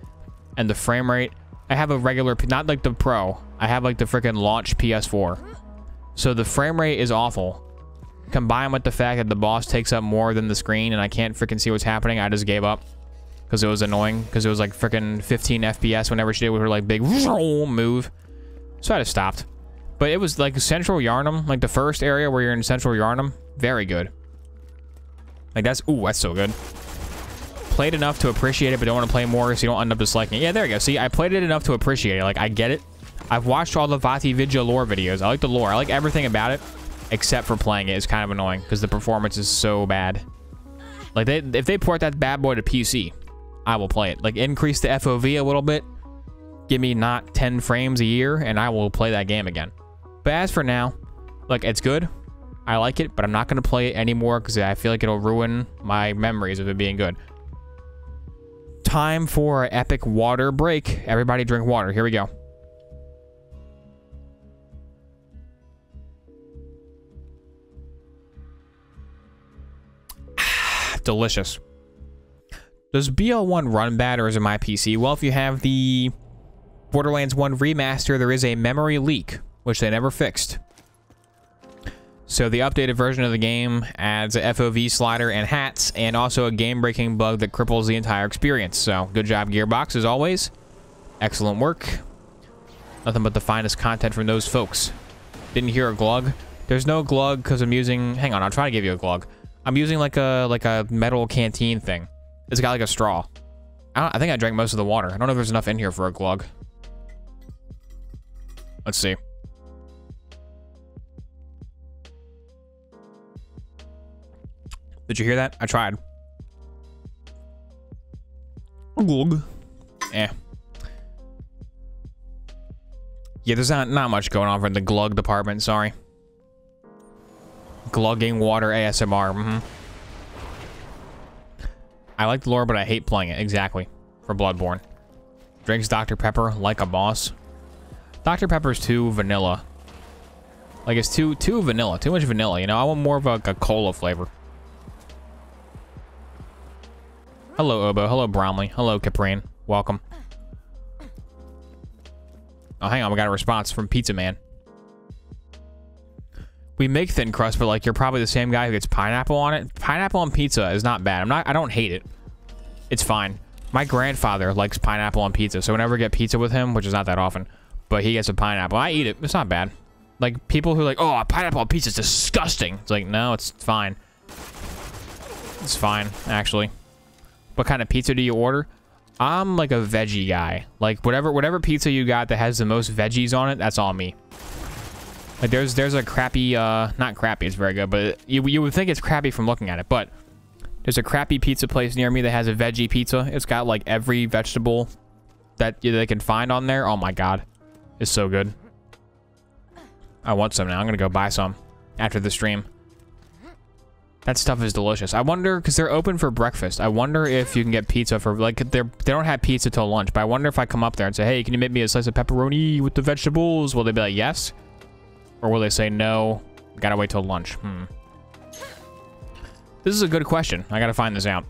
and the frame rate. I have a regular, not like the Pro. I have like the freaking launch PS4, so the frame rate is awful. Combined with the fact that the boss takes up more than the screen, and I can't freaking see what's happening, I just gave up because it was annoying. Because it was like freaking 15 FPS whenever she did with her like big move, so I just stopped. But it was like Central Yarnum, like the first area where you're in Central Yarnum. Very good. Like that's, ooh, that's so good. Played enough to appreciate it, but don't want to play more so you don't end up disliking it. Yeah, there you go. See, I played it enough to appreciate it. Like, I get it. I've watched all the Vati Vidya lore videos. I like the lore. I like everything about it, except for playing it. It's kind of annoying because the performance is so bad. Like, if they port that bad boy to PC, I will play it. Like, increase the FOV a little bit. Give me not 10 frames a year, and I will play that game again. But as for now, like, it's good. I like it, but I'm not going to play it anymore because I feel like it'll ruin my memories of it being good. Time for an epic water break. Everybody drink water. Here we go. Delicious. Does BL1 run bad or is it my PC? Well, if you have the Borderlands 1 remaster, there is a memory leak, which they never fixed. So the updated version of the game adds a FOV slider and hats, and also a game-breaking bug that cripples the entire experience. So good job, Gearbox, as always. Excellent work. Nothing but the finest content from those folks. Didn't hear a glug. There's no glug because I'm using... Hang on, I'll try to give you a glug. I'm using like a metal canteen thing. It's got like a straw. I think I drank most of the water. I don't know if there's enough in here for a glug. Let's see. Did you hear that? I tried. Glug. Eh. Yeah, there's not much going on from the glug department, sorry. Glugging water ASMR, I like the lore, but I hate playing it, exactly. For Bloodborne. Drinks Dr. Pepper like a boss. Dr. Pepper's too vanilla. Like, it's too vanilla, too much vanilla, you know? I want more of a cola flavor. Hello, Obo. Hello, Bromley. Hello, Caprine. Welcome. Oh, hang on. We got a response from Pizza Man. We make thin crust, but like you're probably the same guy who gets pineapple on it. Pineapple on pizza is not bad. I don't hate it. It's fine. My grandfather likes pineapple on pizza, so whenever I get pizza with him, which is not that often, but he gets a pineapple, I eat it. It's not bad. Like people who are like, oh, pineapple on pizza is disgusting. It's like, no, it's fine. It's fine, actually. What kind of pizza do you order? I'm like a veggie guy. Like whatever pizza you got that has the most veggies on it, that's all me. Like there's a crappy, not crappy, it's very good, but you would think it's crappy from looking at it, but there's a crappy pizza place near me that has a veggie pizza. It's got like every vegetable that they can find on there. Oh my god. It's so good. I want some now. I'm gonna go buy some after the stream. That stuff is delicious. I wonder, because they're open for breakfast, I wonder if you can get pizza for, like, they don't have pizza till lunch, but I wonder if I come up there and say, hey, can you make me a slice of pepperoni with the vegetables? Will they be like, yes? Or will they say, no, gotta wait till lunch? This is a good question. I gotta find this out.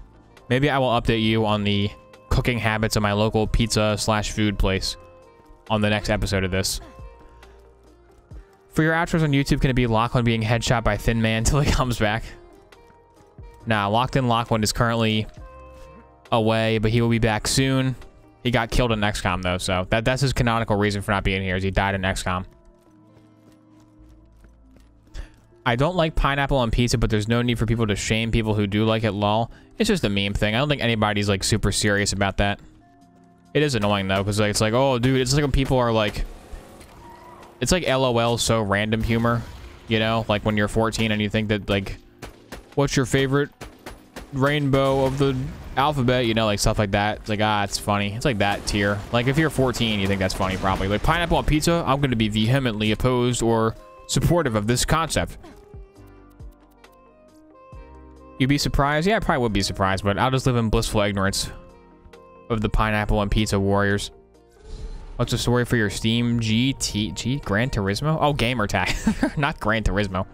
Maybe I will update you on the cooking habits of my local pizza/food place on the next episode of this. For your outros on YouTube, can it be Lachlan being headshot by Thin Man until he comes back? Nah, Locked in Lachlan is currently away, but he will be back soon. He got killed in XCOM, though, so that's his canonical reason for not being here, is he died in XCOM. I don't like pineapple on pizza, but there's no need for people to shame people who do like it, lol. It's just a meme thing. I don't think anybody's, like, super serious about that. It is annoying, though, because like, it's like, oh, dude, it's like when people are, like... It's like LOL so random humor, you know? Like, when you're 14 and you think that, like... What's your favorite rainbow of the alphabet? You know, like stuff like that. It's like, it's funny. It's like that tier. Like if you're 14, you think that's funny probably. Like pineapple on pizza, I'm going to be vehemently opposed or supportive of this concept. You'd be surprised? Yeah, I probably would be surprised, but I'll just live in blissful ignorance of the pineapple on pizza warriors. What's the story for your Steam Gran Turismo? Oh, gamer tag. Not Gran Turismo.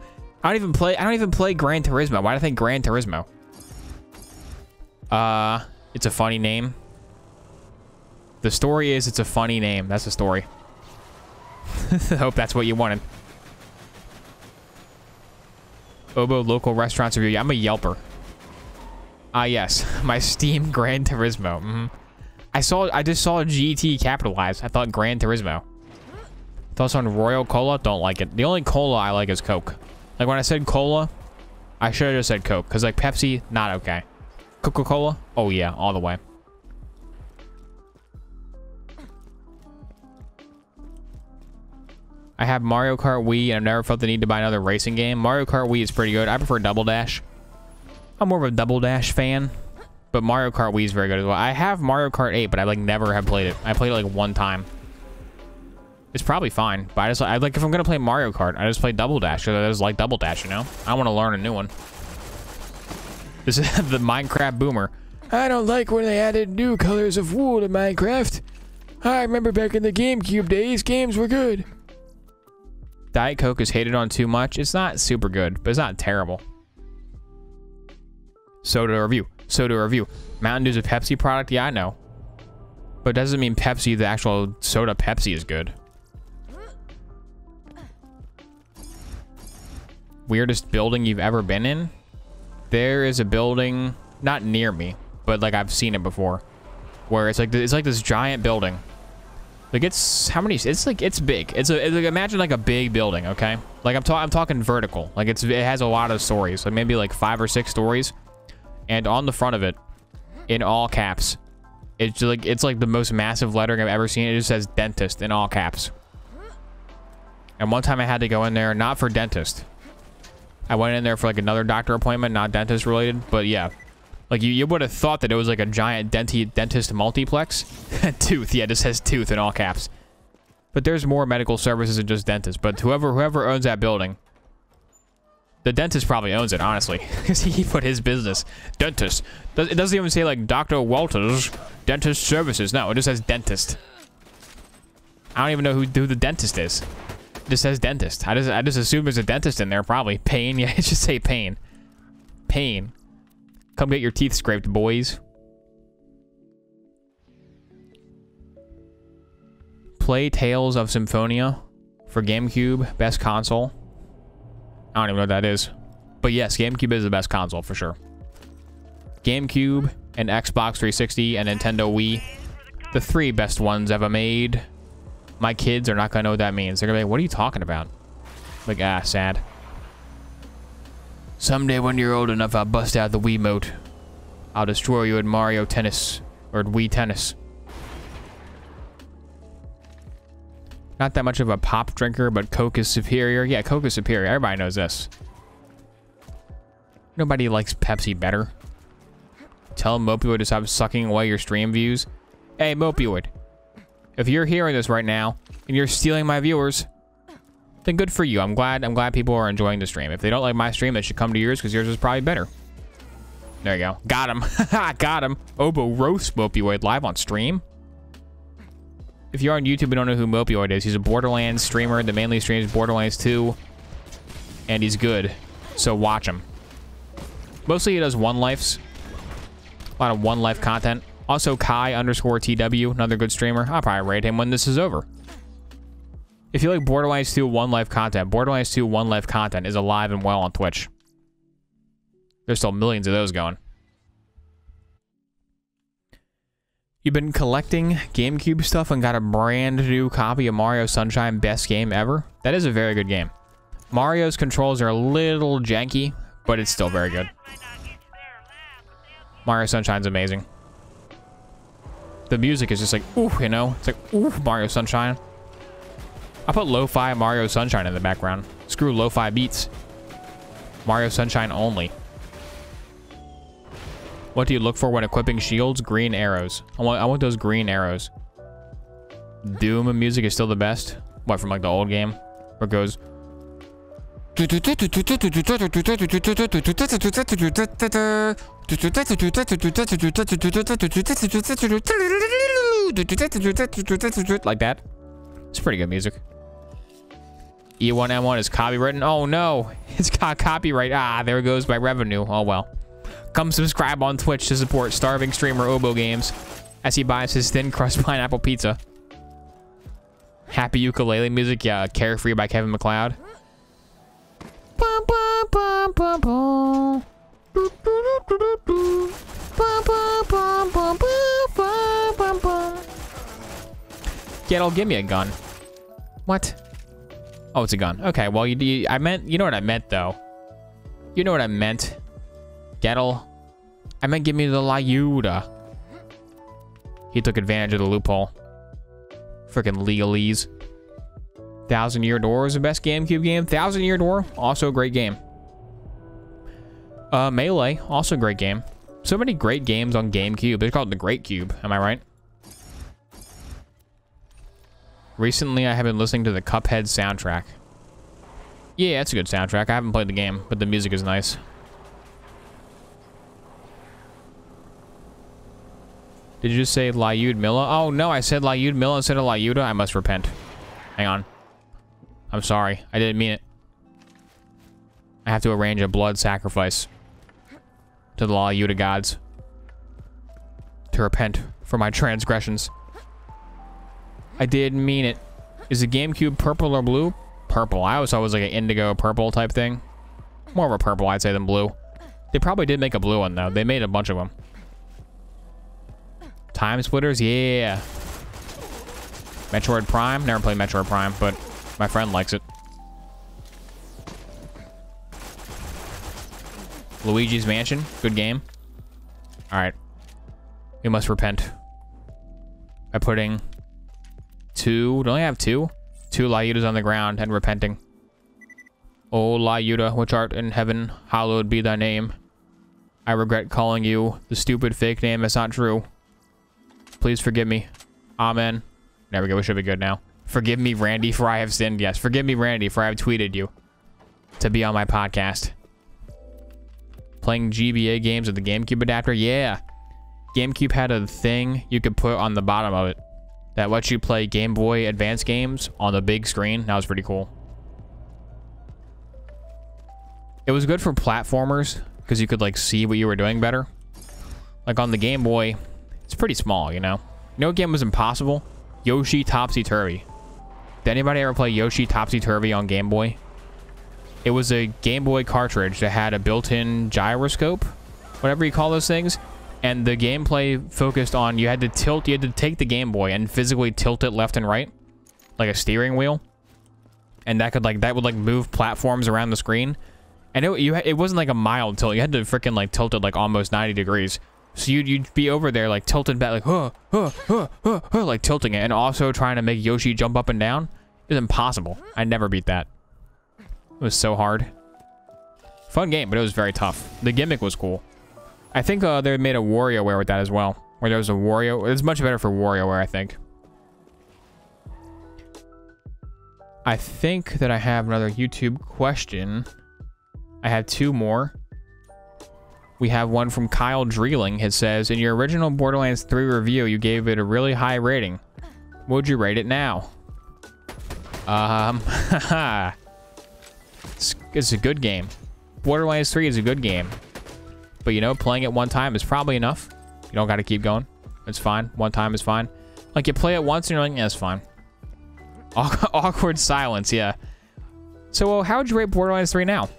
I don't even play Gran Turismo. Why do I think Gran Turismo? It's a funny name. The story is it's a funny name. That's the story. I hope that's what you wanted. Obo local restaurants review. Yeah, I'm a Yelper. Yes. My Steam Gran Turismo. I just saw GT capitalized. I thought Gran Turismo. Thoughts on Royal Cola? Don't like it. The only cola I like is Coke. Like when I said cola, I should have just said Coke. Because like Pepsi, not okay. Coca-Cola? Oh yeah, all the way. I have Mario Kart Wii and I've never felt the need to buy another racing game. Mario Kart Wii is pretty good. I prefer Double Dash. I'm more of a Double Dash fan. But Mario Kart Wii is very good as well. I have Mario Kart 8, but I like never have played it. I played it like one time. It's probably fine, but I like if I'm gonna play Mario Kart, I just play Double Dash because I just like Double Dash, you know? I want to learn a new one. This is the Minecraft boomer. I don't like when they added new colors of wool to Minecraft. I remember back in the GameCube days, games were good. Diet Coke is hated on too much. It's not super good, but it's not terrible. Soda review. Soda review. Mountain Dew's a Pepsi product? Yeah, I know. But it doesn't mean Pepsi, the actual soda Pepsi is good. Weirdest building you've ever been in? There is a building, not near me, but like I've seen it before, where it's like this giant building. Like it's how many? It's like it's big. It's like imagine like a big building, okay? Like I'm talking vertical. Like it has a lot of stories, like maybe like 5 or 6 stories, and on the front of it, in all caps, it's like the most massive lettering I've ever seen. It just says dentist in all caps. And one time I had to go in there, not for dentist. I went in there for like another doctor appointment, not dentist related, but yeah. Like you would have thought that it was like a giant dentist multiplex. Tooth, yeah, it just says tooth in all caps. But there's more medical services than just dentists. But whoever owns that building, the dentist probably owns it, honestly. Because he put his business. Dentist. It doesn't even say like Dr. Walters Dentist Services. No, it just says dentist. I don't even know who the dentist is. It just says dentist. I just assume there's a dentist in there, probably. Pain, yeah, it should say pain. Pain. Come get your teeth scraped, boys. Play Tales of Symphonia for GameCube, best console. I don't even know what that is. But yes, GameCube is the best console for sure. GameCube and Xbox 360 and Nintendo Wii. The 3 best ones ever made. My kids are not gonna know what that means. They're gonna be like, what are you talking about? Like, sad. Someday when you're old enough, I'll bust out the Wiimote. I'll destroy you at Mario Tennis. Or at Wii Tennis. Not that much of a pop drinker, but Coke is superior. Yeah, Coke is superior. Everybody knows this. Nobody likes Pepsi better. Tell Mopioid to stop sucking away your stream views. Hey, Mopioid. If you're hearing this right now, and you're stealing my viewers, then good for you. I'm glad people are enjoying the stream. If they don't like my stream, they should come to yours, because yours is probably better. There you go. Got him. Got him. Obo roast Mopioid live on stream. If you're on YouTube and don't know who Mopioid is, he's a Borderlands streamer that mainly streams Borderlands 2. And he's good. So watch him. Mostly he does one-lifes. A lot of one-life content. Also, Kai_TW, another good streamer. I'll probably rate him when this is over. If you like Borderlands 2 one-life content, Borderlands 2 one-life content is alive and well on Twitch. There's still millions of those going. You've been collecting GameCube stuff and got a brand new copy of Mario Sunshine, best game ever? That is a very good game. Mario's controls are a little janky, but it's still very good. Mario Sunshine's amazing. The music is just like, ooh, you know? It's like, ooh, Mario Sunshine. I put lo-fi Mario Sunshine in the background. Screw lo-fi beats. Mario Sunshine only. What do you look for when equipping shields? Green arrows. I want those green arrows. Doom music is still the best. What, from like the old game? Where it goes... like that. It's pretty good music. E1M1 is copywritten. Oh no, it's got copyright. Ah, there goes my revenue. Oh well. Come subscribe on Twitch to support starving streamer Obo Games as he buys his thin crust pineapple pizza. Happy ukulele music, yeah, Carefree by Kevin MacLeod. Get'll give me a gun. What? Oh, it's a gun. Okay, well, I meant, you know what I meant, though. You know what I meant. Gettle. I meant give me the Lyuda. He took advantage of the loophole. Freaking legalese. 1,000 Year Door is the best GameCube game. 1,000 Year Door, also a great game. Melee, also a great game. So many great games on GameCube. They call it the Great Cube, am I right? Recently, I have been listening to the Cuphead soundtrack. Yeah, it's a good soundtrack. I haven't played the game, but the music is nice. Did you just say Lyud Milla? Oh, no, I said Lyud Milla instead of Lyuda. I must repent. Hang on. I'm sorry. I didn't mean it. I have to arrange a blood sacrifice to the Lyuda gods to repent for my transgressions. I didn't mean it. Is the GameCube purple or blue? Purple. I always thought it was like an indigo purple type thing. More of a purple, I'd say, than blue. They probably did make a blue one, though. They made a bunch of them. Time Splitters? Yeah. Metroid Prime? Never played Metroid Prime, but my friend likes it. Luigi's Mansion? Good game. Alright. We must repent. By putting... don't I have two? 2 Lyudas on the ground and repenting. O Lyuda, which art in heaven, hallowed be thy name. I regret calling you the stupid fake name that's not true. Please forgive me. Amen. There we go, we should be good now. Forgive me, Randy, for I have sinned. Yes, forgive me, Randy, for I have tweeted you to be on my podcast. Playing GBA games with the GameCube adapter? Yeah. GameCube had a thing you could put on the bottom of it that lets you play Game Boy Advance games on the big screen. That was pretty cool. It was good for platformers because you could like see what you were doing better. Like on the Game Boy, it's pretty small, you know? You know what game was impossible? Yoshi Topsy Turvy. Did anybody ever play Yoshi Topsy Turvy on Game Boy? It was a Game Boy cartridge that had a built-in gyroscope, whatever you call those things. And the gameplay focused on you had to take the Game Boy and physically tilt it left and right, like a steering wheel. And that would move platforms around the screen. And it wasn't like a mild tilt. You had to freaking like tilt it like almost 90 degrees. So you'd be over there like tilted back like like tilting it, and also trying to make Yoshi jump up and down. It was impossible. I never beat that. It was so hard. Fun game, but it was very tough. The gimmick was cool. I think they made a WarioWare with that as well. Where there was a Wario. It's much better for WarioWare, I think. I think that I have another YouTube question. I have 2 more. We have one from Kyle Dreeling. It says, in your original Borderlands 3 review, you gave it a really high rating. What would you rate it now? It's a good game. Borderlands 3 is a good game. But you know, playing it one time is probably enough. You don't gotta keep going. It's fine. One time is fine. Like you play it once and you're like, yeah, it's fine. Awkward silence, yeah. So how would you rate Borderlands 3 now?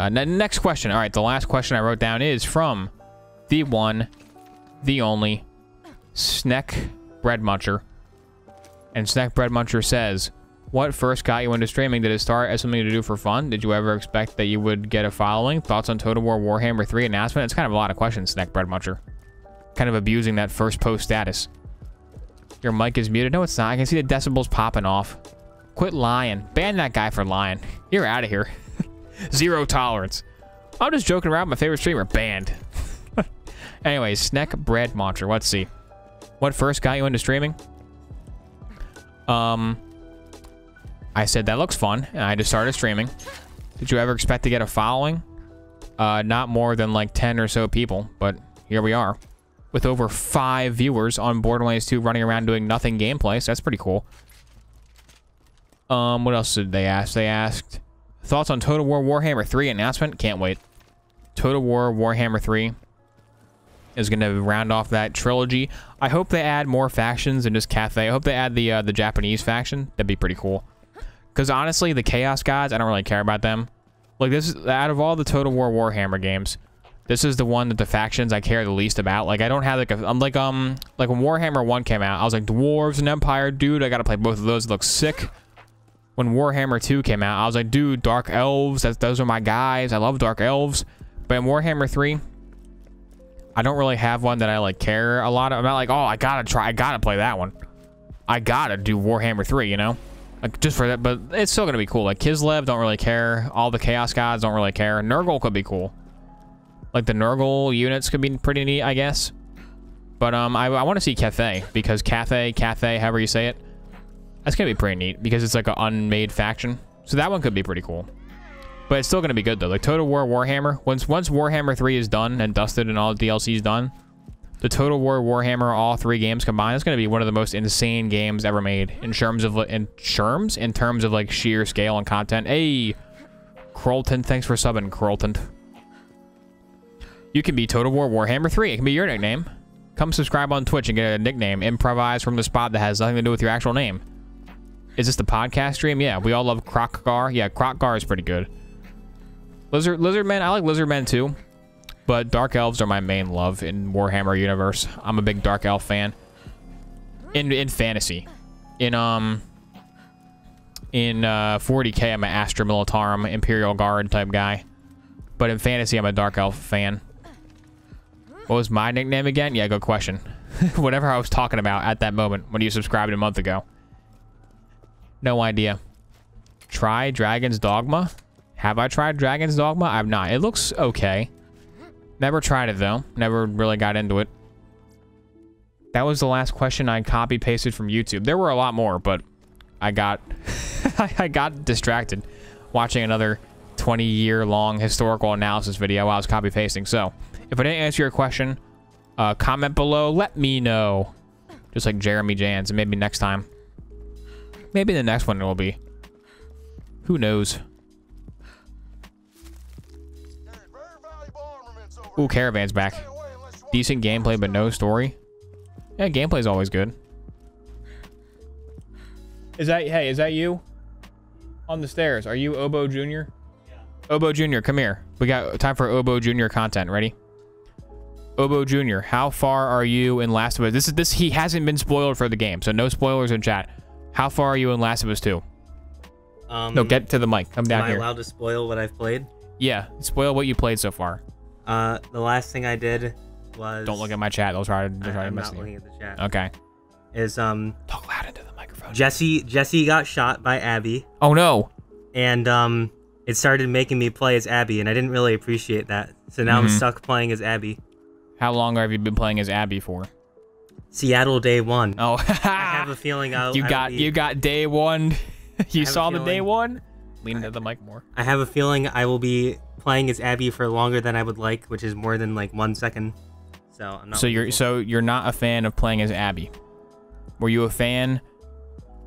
Next question. All right, the last question I wrote down is from the one, the only, Sneck Bread Muncher. And Sneck Bread Muncher says, what first got you into streaming? Did it start as something to do for fun? Did you ever expect that you would get a following? Thoughts on Total War Warhammer 3 announcement? It's kind of a lot of questions, Sneck Bread Muncher. Kind of abusing that first post status. Your mic is muted. No, it's not. I can see the decibels popping off. Quit lying. Ban that guy for lying. You're out of here. Zero tolerance. I'm just joking around. My favorite streamer. Banned. Anyways, Sneck Bread Muncher. Let's see. What first got you into streaming? I said that looks fun, and I just started streaming. Did you ever expect to get a following? Not more than like 10 or so people, but here we are. With over 5 viewers on Borderlands 2 running around doing nothing gameplay, so that's pretty cool. What else did they ask? They asked, thoughts on Total War Warhammer 3 announcement? Can't wait. Total War Warhammer 3 is going to round off that trilogy. I hope they add more factions than just Cathay. I hope they add the Japanese faction. That'd be pretty cool. Because honestly, the Chaos Gods, I don't really care about them. Like, this is, out of all the Total War Warhammer games, This is the one that the factions I care the least about. Like, I don't have, like, I'm like when Warhammer 1 came out, I was like, Dwarves and Empire, dude, I gotta play both of those. It looks sick. When Warhammer 2 came out, I was like, dude, Dark Elves, those are my guys. I love Dark Elves. But in Warhammer 3, I don't really have one that I, like, care a lot. I'm not like, oh, I gotta play that one. I gotta do Warhammer 3, you know? Like, just for that, but it's still gonna be cool. Like, Kislev, don't really care. All the Chaos Gods, don't really care. Nurgle could be cool. Like, the Nurgle units could be pretty neat, I guess. But, I want to see Cathay, because Cathay, however you say it, that's gonna be pretty neat, because it's like an unmade faction. So that one could be pretty cool. But it's still gonna be good, though. Like, Total War Warhammer, once Warhammer 3 is done and dusted and all the DLC is done, the Total War Warhammer, all 3 games combined, is gonna be one of the most insane games ever made in terms of like sheer scale and content. Hey, Crolton, thanks for subbing, Crolton. You can be Total War Warhammer 3. It can be your nickname. Come subscribe on Twitch and get a nickname improvised from the spot that has nothing to do with your actual name. Is this the podcast stream? Yeah, we all love Krokgar. Yeah, Krokgar is pretty good. Lizardmen, I like Lizardmen too. But Dark Elves are my main love in Warhammer universe. I'm a big Dark Elf fan. In fantasy. In 40k, I'm an Astra Militarum, Imperial Guard type guy. But in fantasy, I'm a Dark Elf fan. What was my nickname again? Yeah, good question. Whatever I was talking about at that moment when you subscribed a month ago. No idea. Try Dragon's Dogma? Have I tried Dragon's Dogma? I've not. It looks okay. Never tried it, though. Never really got into it. That was the last question I copy-pasted from YouTube. There were a lot more, but I got... I got distracted watching another 20-year-long historical analysis video while I was copy-pasting. So, if I didn't answer your question, comment below. Let me know. Just like Jeremy Jans, and maybe next time. Maybe the next one it will be. Who knows? Ooh, Caravan's back. Decent gameplay, but no story. Yeah, gameplay's always good. Is that you? On the stairs. Are you Obo Jr.? Yeah. Obo Jr., come here. We got time for Obo Jr. content. Ready? Obo Jr., how far are you in Last of Us? This he hasn't been spoiled for the game, so no spoilers in chat. How far are you in Last of Us 2? No, get to the mic. Come down here. Am I allowed to spoil what I've played? Yeah, spoil what you played so far. The last thing I did was... Don't look at my chat. They'll try to mess you. I'm not looking at the chat. Okay. Talk loud into the microphone. Jesse got shot by Abby. Oh no. And it started making me play as Abby, and I didn't really appreciate that. So now I'm stuck playing as Abby. How long have you been playing as Abby for? Seattle day 1. Oh, I have a feeling you got day 1. You saw the day 1. Lean into the mic more. I have a feeling I will be playing as Abby for longer than I would like, which is more than like 1 second. So I'm not. So you're not a fan of playing as Abby. Were you a fan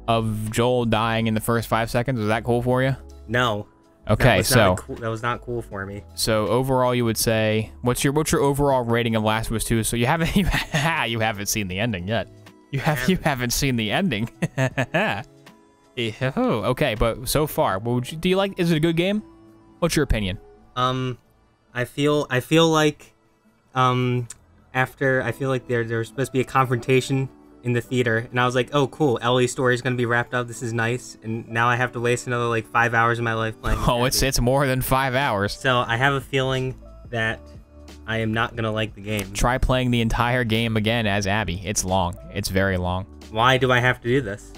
of Joel dying in the first 5 seconds? Was that cool for you? No. Okay, that was not cool for me. So overall, you would say what's your overall rating of Last of Us 2? So you haven't seen the ending yet. You haven't seen the ending. Okay, but so far, do you like? Is it a good game? What's your opinion? I feel like there's supposed to be a confrontation in the theater, and I was like, oh cool, Ellie's story is gonna be wrapped up, this is nice, and now I have to waste another like 5 hours of my life playing. Oh, it's more than 5 hours. So I have a feeling that I am not gonna like the game. Try playing the entire game again as Abby. It's long. It's very long. Why do I have to do this?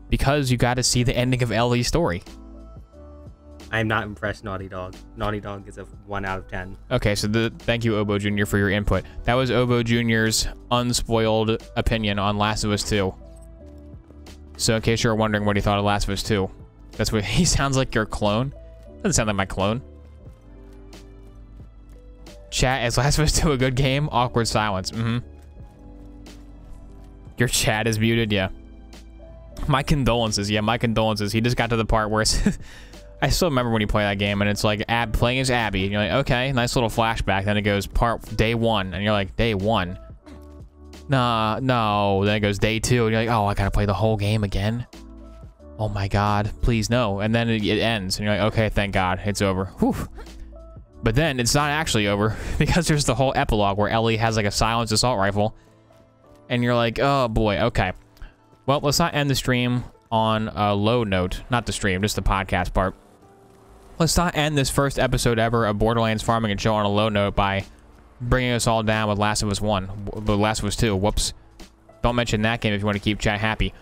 Because you got to see the ending of Ellie's story. I am not impressed, Naughty Dog. Naughty Dog is a 1 out of 10. Okay, so thank you, Obo Jr., for your input. That was Obo Jr.'s unspoiled opinion on Last of Us 2. So in case you're wondering what he thought of Last of Us 2, that's what he sounds like your clone. Doesn't sound like my clone. Chat, is Last of Us 2 a good game? Awkward silence. Your chat is muted, yeah. My condolences, yeah, my condolences. He just got to the part where it's... I still remember when you play that game, and it's like playing as Abby, and you're like, okay, nice little flashback. Then it goes day 1, and you're like, day 1? Nah, no. Then it goes day 2, and you're like, oh, I gotta play the whole game again? Oh my god, please no. And then it ends, and you're like, okay, thank god, it's over. Whew. But then it's not actually over because there's the whole epilogue where Ellie has like a silenced assault rifle. And you're like, oh boy, okay. Well, let's not end the stream on a low note. Not the stream, just the podcast part. Let's not end this first episode ever of Borderlands Farming and Chill on a low note by bringing us all down with Last of Us 1. The Last of Us 2, whoops. Don't mention that game if you want to keep chat happy.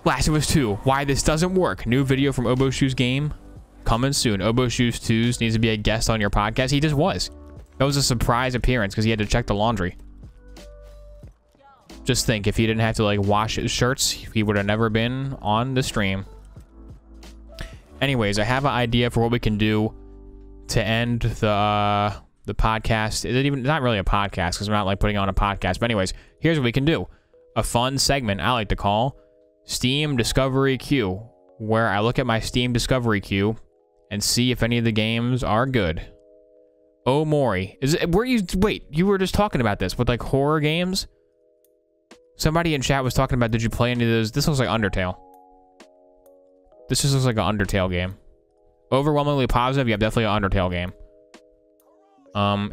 Last of Us 2, why this doesn't work. New video from Obo Shoes game coming soon. Obo Shoes 2 needs to be a guest on your podcast. He just was. That was a surprise appearance because he had to check the laundry. Just think, if he didn't have to like wash his shirts, he would have never been on the stream. Anyways, I have an idea for what we can do to end the podcast. Is it even not really a podcast because we're not like putting on a podcast. But anyways, here's what we can do. A fun segment I like to call Steam Discovery Queue, where I look at my Steam Discovery Queue and see if any of the games are good. Oh Mori, wait, you were just talking about this with like horror games? Somebody in chat was talking about, did you play any of those? This looks like Undertale. This just looks like an Undertale game. Overwhelmingly positive, yeah, definitely an Undertale game.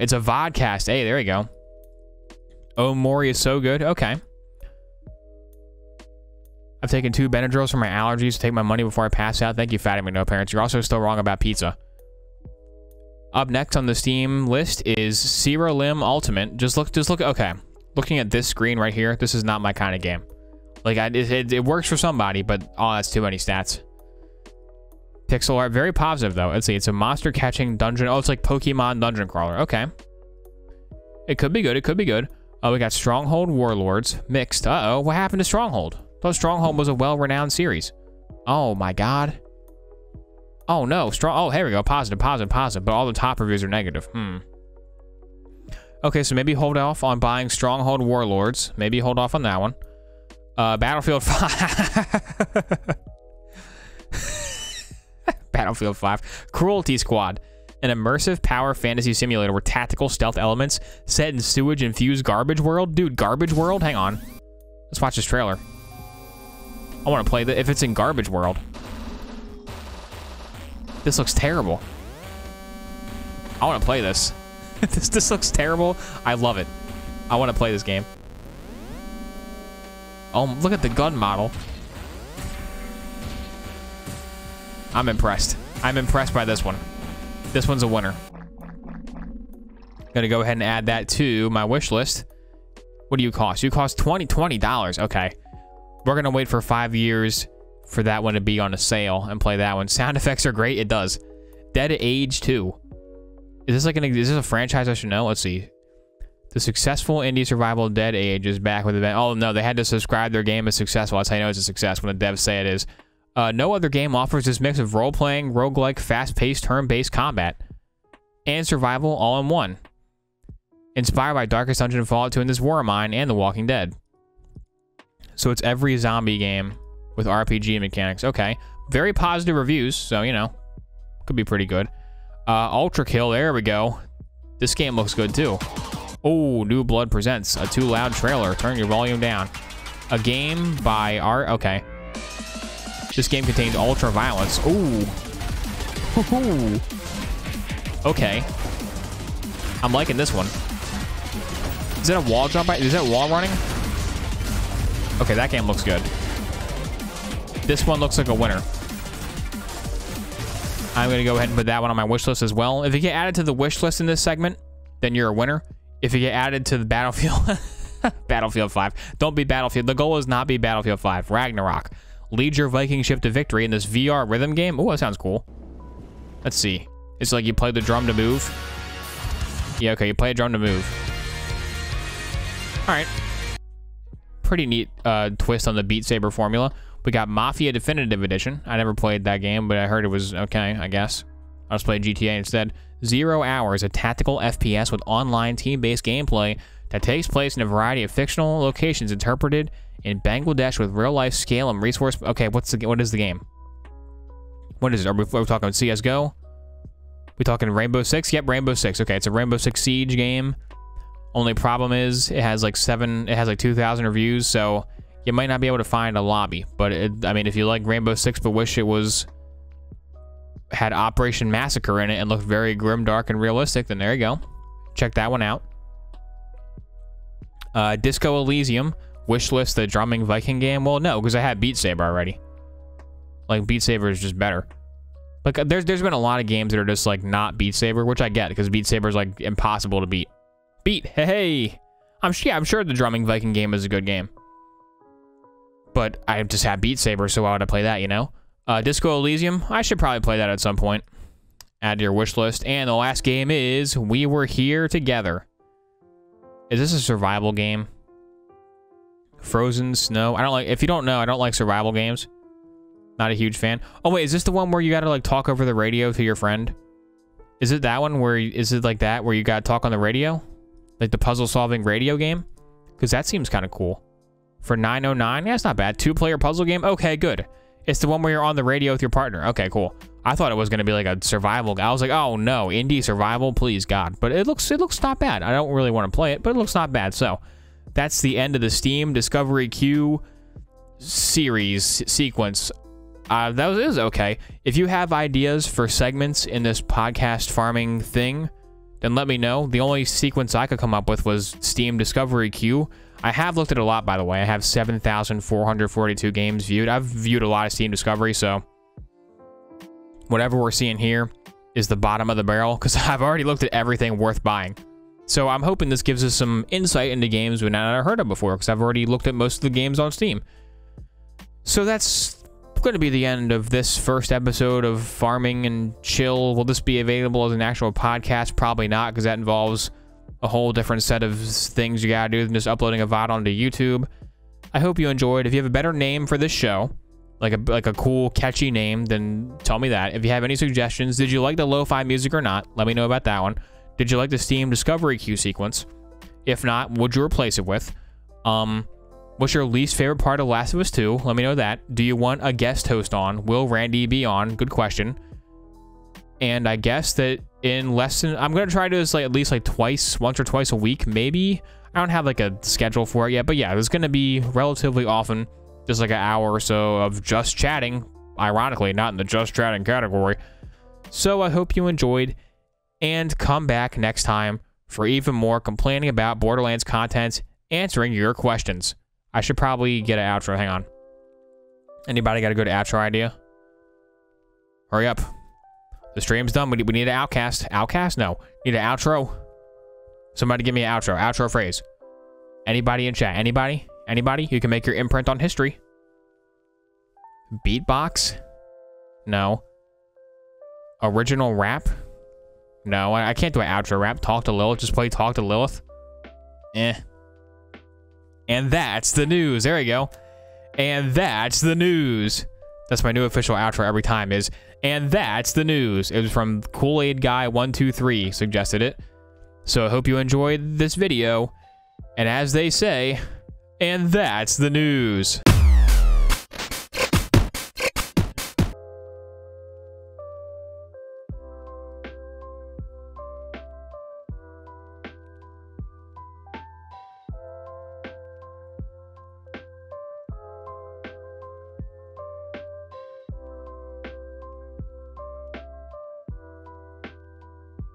It's a vodcast. Hey, there you go. Oh, Mori is so good. Okay. I've taken 2 Benadryls for my allergies to take my money before I pass out. Thank you, Fatty McNo Parents. You're also still wrong about pizza. Up next on the Steam list is Sierra Lim Ultimate. Just look, okay. Looking at this screen right here, this is not my kind of game. Like, it works for somebody, but, oh, that's too many stats. Pixel art, very positive, though. Let's see, it's a monster catching dungeon. Oh, it's like Pokemon Dungeon Crawler. Okay. It could be good, it could be good. We got Stronghold Warlords, mixed. Uh-oh, what happened to Stronghold? I thought Stronghold was a well-renowned series. Oh, my God. Oh, no, oh, here we go, positive, but all the top reviews are negative. Okay, so maybe hold off on buying Stronghold Warlords. Maybe hold off on that one. Battlefield 5. Battlefield 5. Cruelty Squad. An immersive power fantasy simulator with tactical stealth elements set in sewage-infused garbage world. Dude, garbage world? Hang on. Let's watch this trailer. I want to play if it's in garbage world. This looks terrible. I want to play this. This looks terrible. I love it. I want to play this game. Oh, look at the gun model. I'm impressed. I'm impressed by this one. This one's a winner. Gonna go ahead and add that to my wish list. What do you cost? You cost $20. Okay. We're gonna wait for 5 years for that one to be on a sale and play that one. Sound effects are great. It does. Dead Age 2. Is this a franchise I should know? Let's see. The successful indie survival Dead Age is back with event. Oh no, they had to subscribe their game as successful. That's how you know it's a success when the devs say it is. No other game offers this mix of role-playing, roguelike, fast-paced, turn-based combat and survival all in one. Inspired by Darkest Dungeon and Fallout 2 and This War of Mine and The Walking Dead. So it's every zombie game with RPG mechanics. Okay. Very positive reviews, so you know, could be pretty good. Ultra Kill, there we go. This game looks good too. Oh, New Blood presents a too loud trailer. Turn your volume down. A game by Art. Okay. This game contains ultra violence. Ooh. Okay. I'm liking this one. Is that a wall jump? Is that wall running? Okay, that game looks good. This one looks like a winner. I'm going to go ahead and put that one on my wish list as well. If you get added to the wish list in this segment, then you're a winner. If you get added to the Battlefield... Battlefield 5. Don't be Battlefield. The goal is not be Battlefield 5. Ragnarok. Lead your Viking ship to victory in this VR rhythm game. Oh, that sounds cool. Let's see. It's like you play the drum to move. Yeah, okay. You play a drum to move. All right. Pretty neat twist on the Beat Saber formula. We got Mafia Definitive Edition. I never played that game, but I heard it was okay, I guess. I'll just play GTA instead. 0 Hours, a tactical FPS with online team-based gameplay that takes place in a variety of fictional locations interpreted in Bangladesh with real-life scale and resource... Okay, what is the game? What is it? Are we talking CSGO? We talking Rainbow Six? Yep, Rainbow Six. Okay, it's a Rainbow Six Siege game. Only problem is it has like 2,000 reviews, so you might not be able to find a lobby. But I mean, if you like Rainbow Six but wish it had Operation Massacre in it and looked very grim, dark, and realistic, then there you go. Check that one out. Disco Elysium, wishlist the drumming Viking game. Well, no, because I had Beat Saber already. Like, Beat Saber is just better. Like, there's been a lot of games that are just, like, not Beat Saber, which I get, because Beat Saber is, like, impossible to beat. Hey! I'm sure the drumming Viking game is a good game. But I just have Beat Saber, so why would I play that, you know? Disco Elysium, I should probably play that at some point. Add to your wish list. And the last game is We Were Here Together. Is this a survival game? Frozen Snow. If you don't know, I don't like survival games. Not a huge fan. Oh wait, is this the one where you gotta like talk over the radio to your friend? Is it that one where, is it like that where you gotta talk on the radio? Like the puzzle solving radio game? Because that seems kind of cool. For $9.09, yeah, it's not bad. 2-player puzzle game? Okay, good. It's the one where you're on the radio with your partner. Okay, cool. I thought it was gonna be like a survival. I was like, oh no, indie survival, please God. But it looks not bad. I don't really want to play it, but it looks not bad. So that's the end of the Steam Discovery Queue series sequence. It was okay. If you have ideas for segments in this podcast farming thing, then let me know. The only sequence I could come up with was Steam Discovery Queue. I have looked at it a lot, by the way. I have 7,442 games viewed. I've viewed a lot of Steam Discovery, so whatever we're seeing here is the bottom of the barrel, because I've already looked at everything worth buying. So I'm hoping this gives us some insight into games we've not heard of before, because I've already looked at most of the games on Steam. So that's going to be the end of this first episode of Farming and Chill. Will this be available as an actual podcast? Probably not, because that involves a whole different set of things you gotta do than just uploading a VOD onto YouTube. I hope you enjoyed. If you have a better name for this show, like a cool, catchy name, then tell me that. If you have any suggestions, did you like the lo-fi music or not? Let me know about that one. Did you like the Steam Discovery Queue sequence? If not, what'd you replace it with? What's your least favorite part of Last of Us 2? Let me know that. Do you want a guest host on? Will Randy be on? Good question. And I guess that in less than, I'm gonna try to do this like at least like once or twice a week, maybe. I don't have like a schedule for it yet, but yeah, there's gonna be relatively often, just like an hour or so of just chatting. Ironically, not in the just chatting category. So I hope you enjoyed, and come back next time for even more complaining about Borderlands content, answering your questions. I should probably get an outro. Hang on. Anybody got a good outro idea? Hurry up. The stream's done. We need an outcast. Outcast? No. Need an outro. Somebody give me an outro. Outro phrase. Anybody in chat? Anybody? Anybody? You can make your imprint on history. Beatbox? No. Original rap? No, I can't do an outro rap. Talk to Lilith. Just play Talk to Lilith. Eh. And that's the news. There you go. And that's the news. That's my new official outro every time is, and that's the news. It was from Kool-Aid Guy 123 suggested it. So I hope you enjoyed this video. And as they say, and that's the news.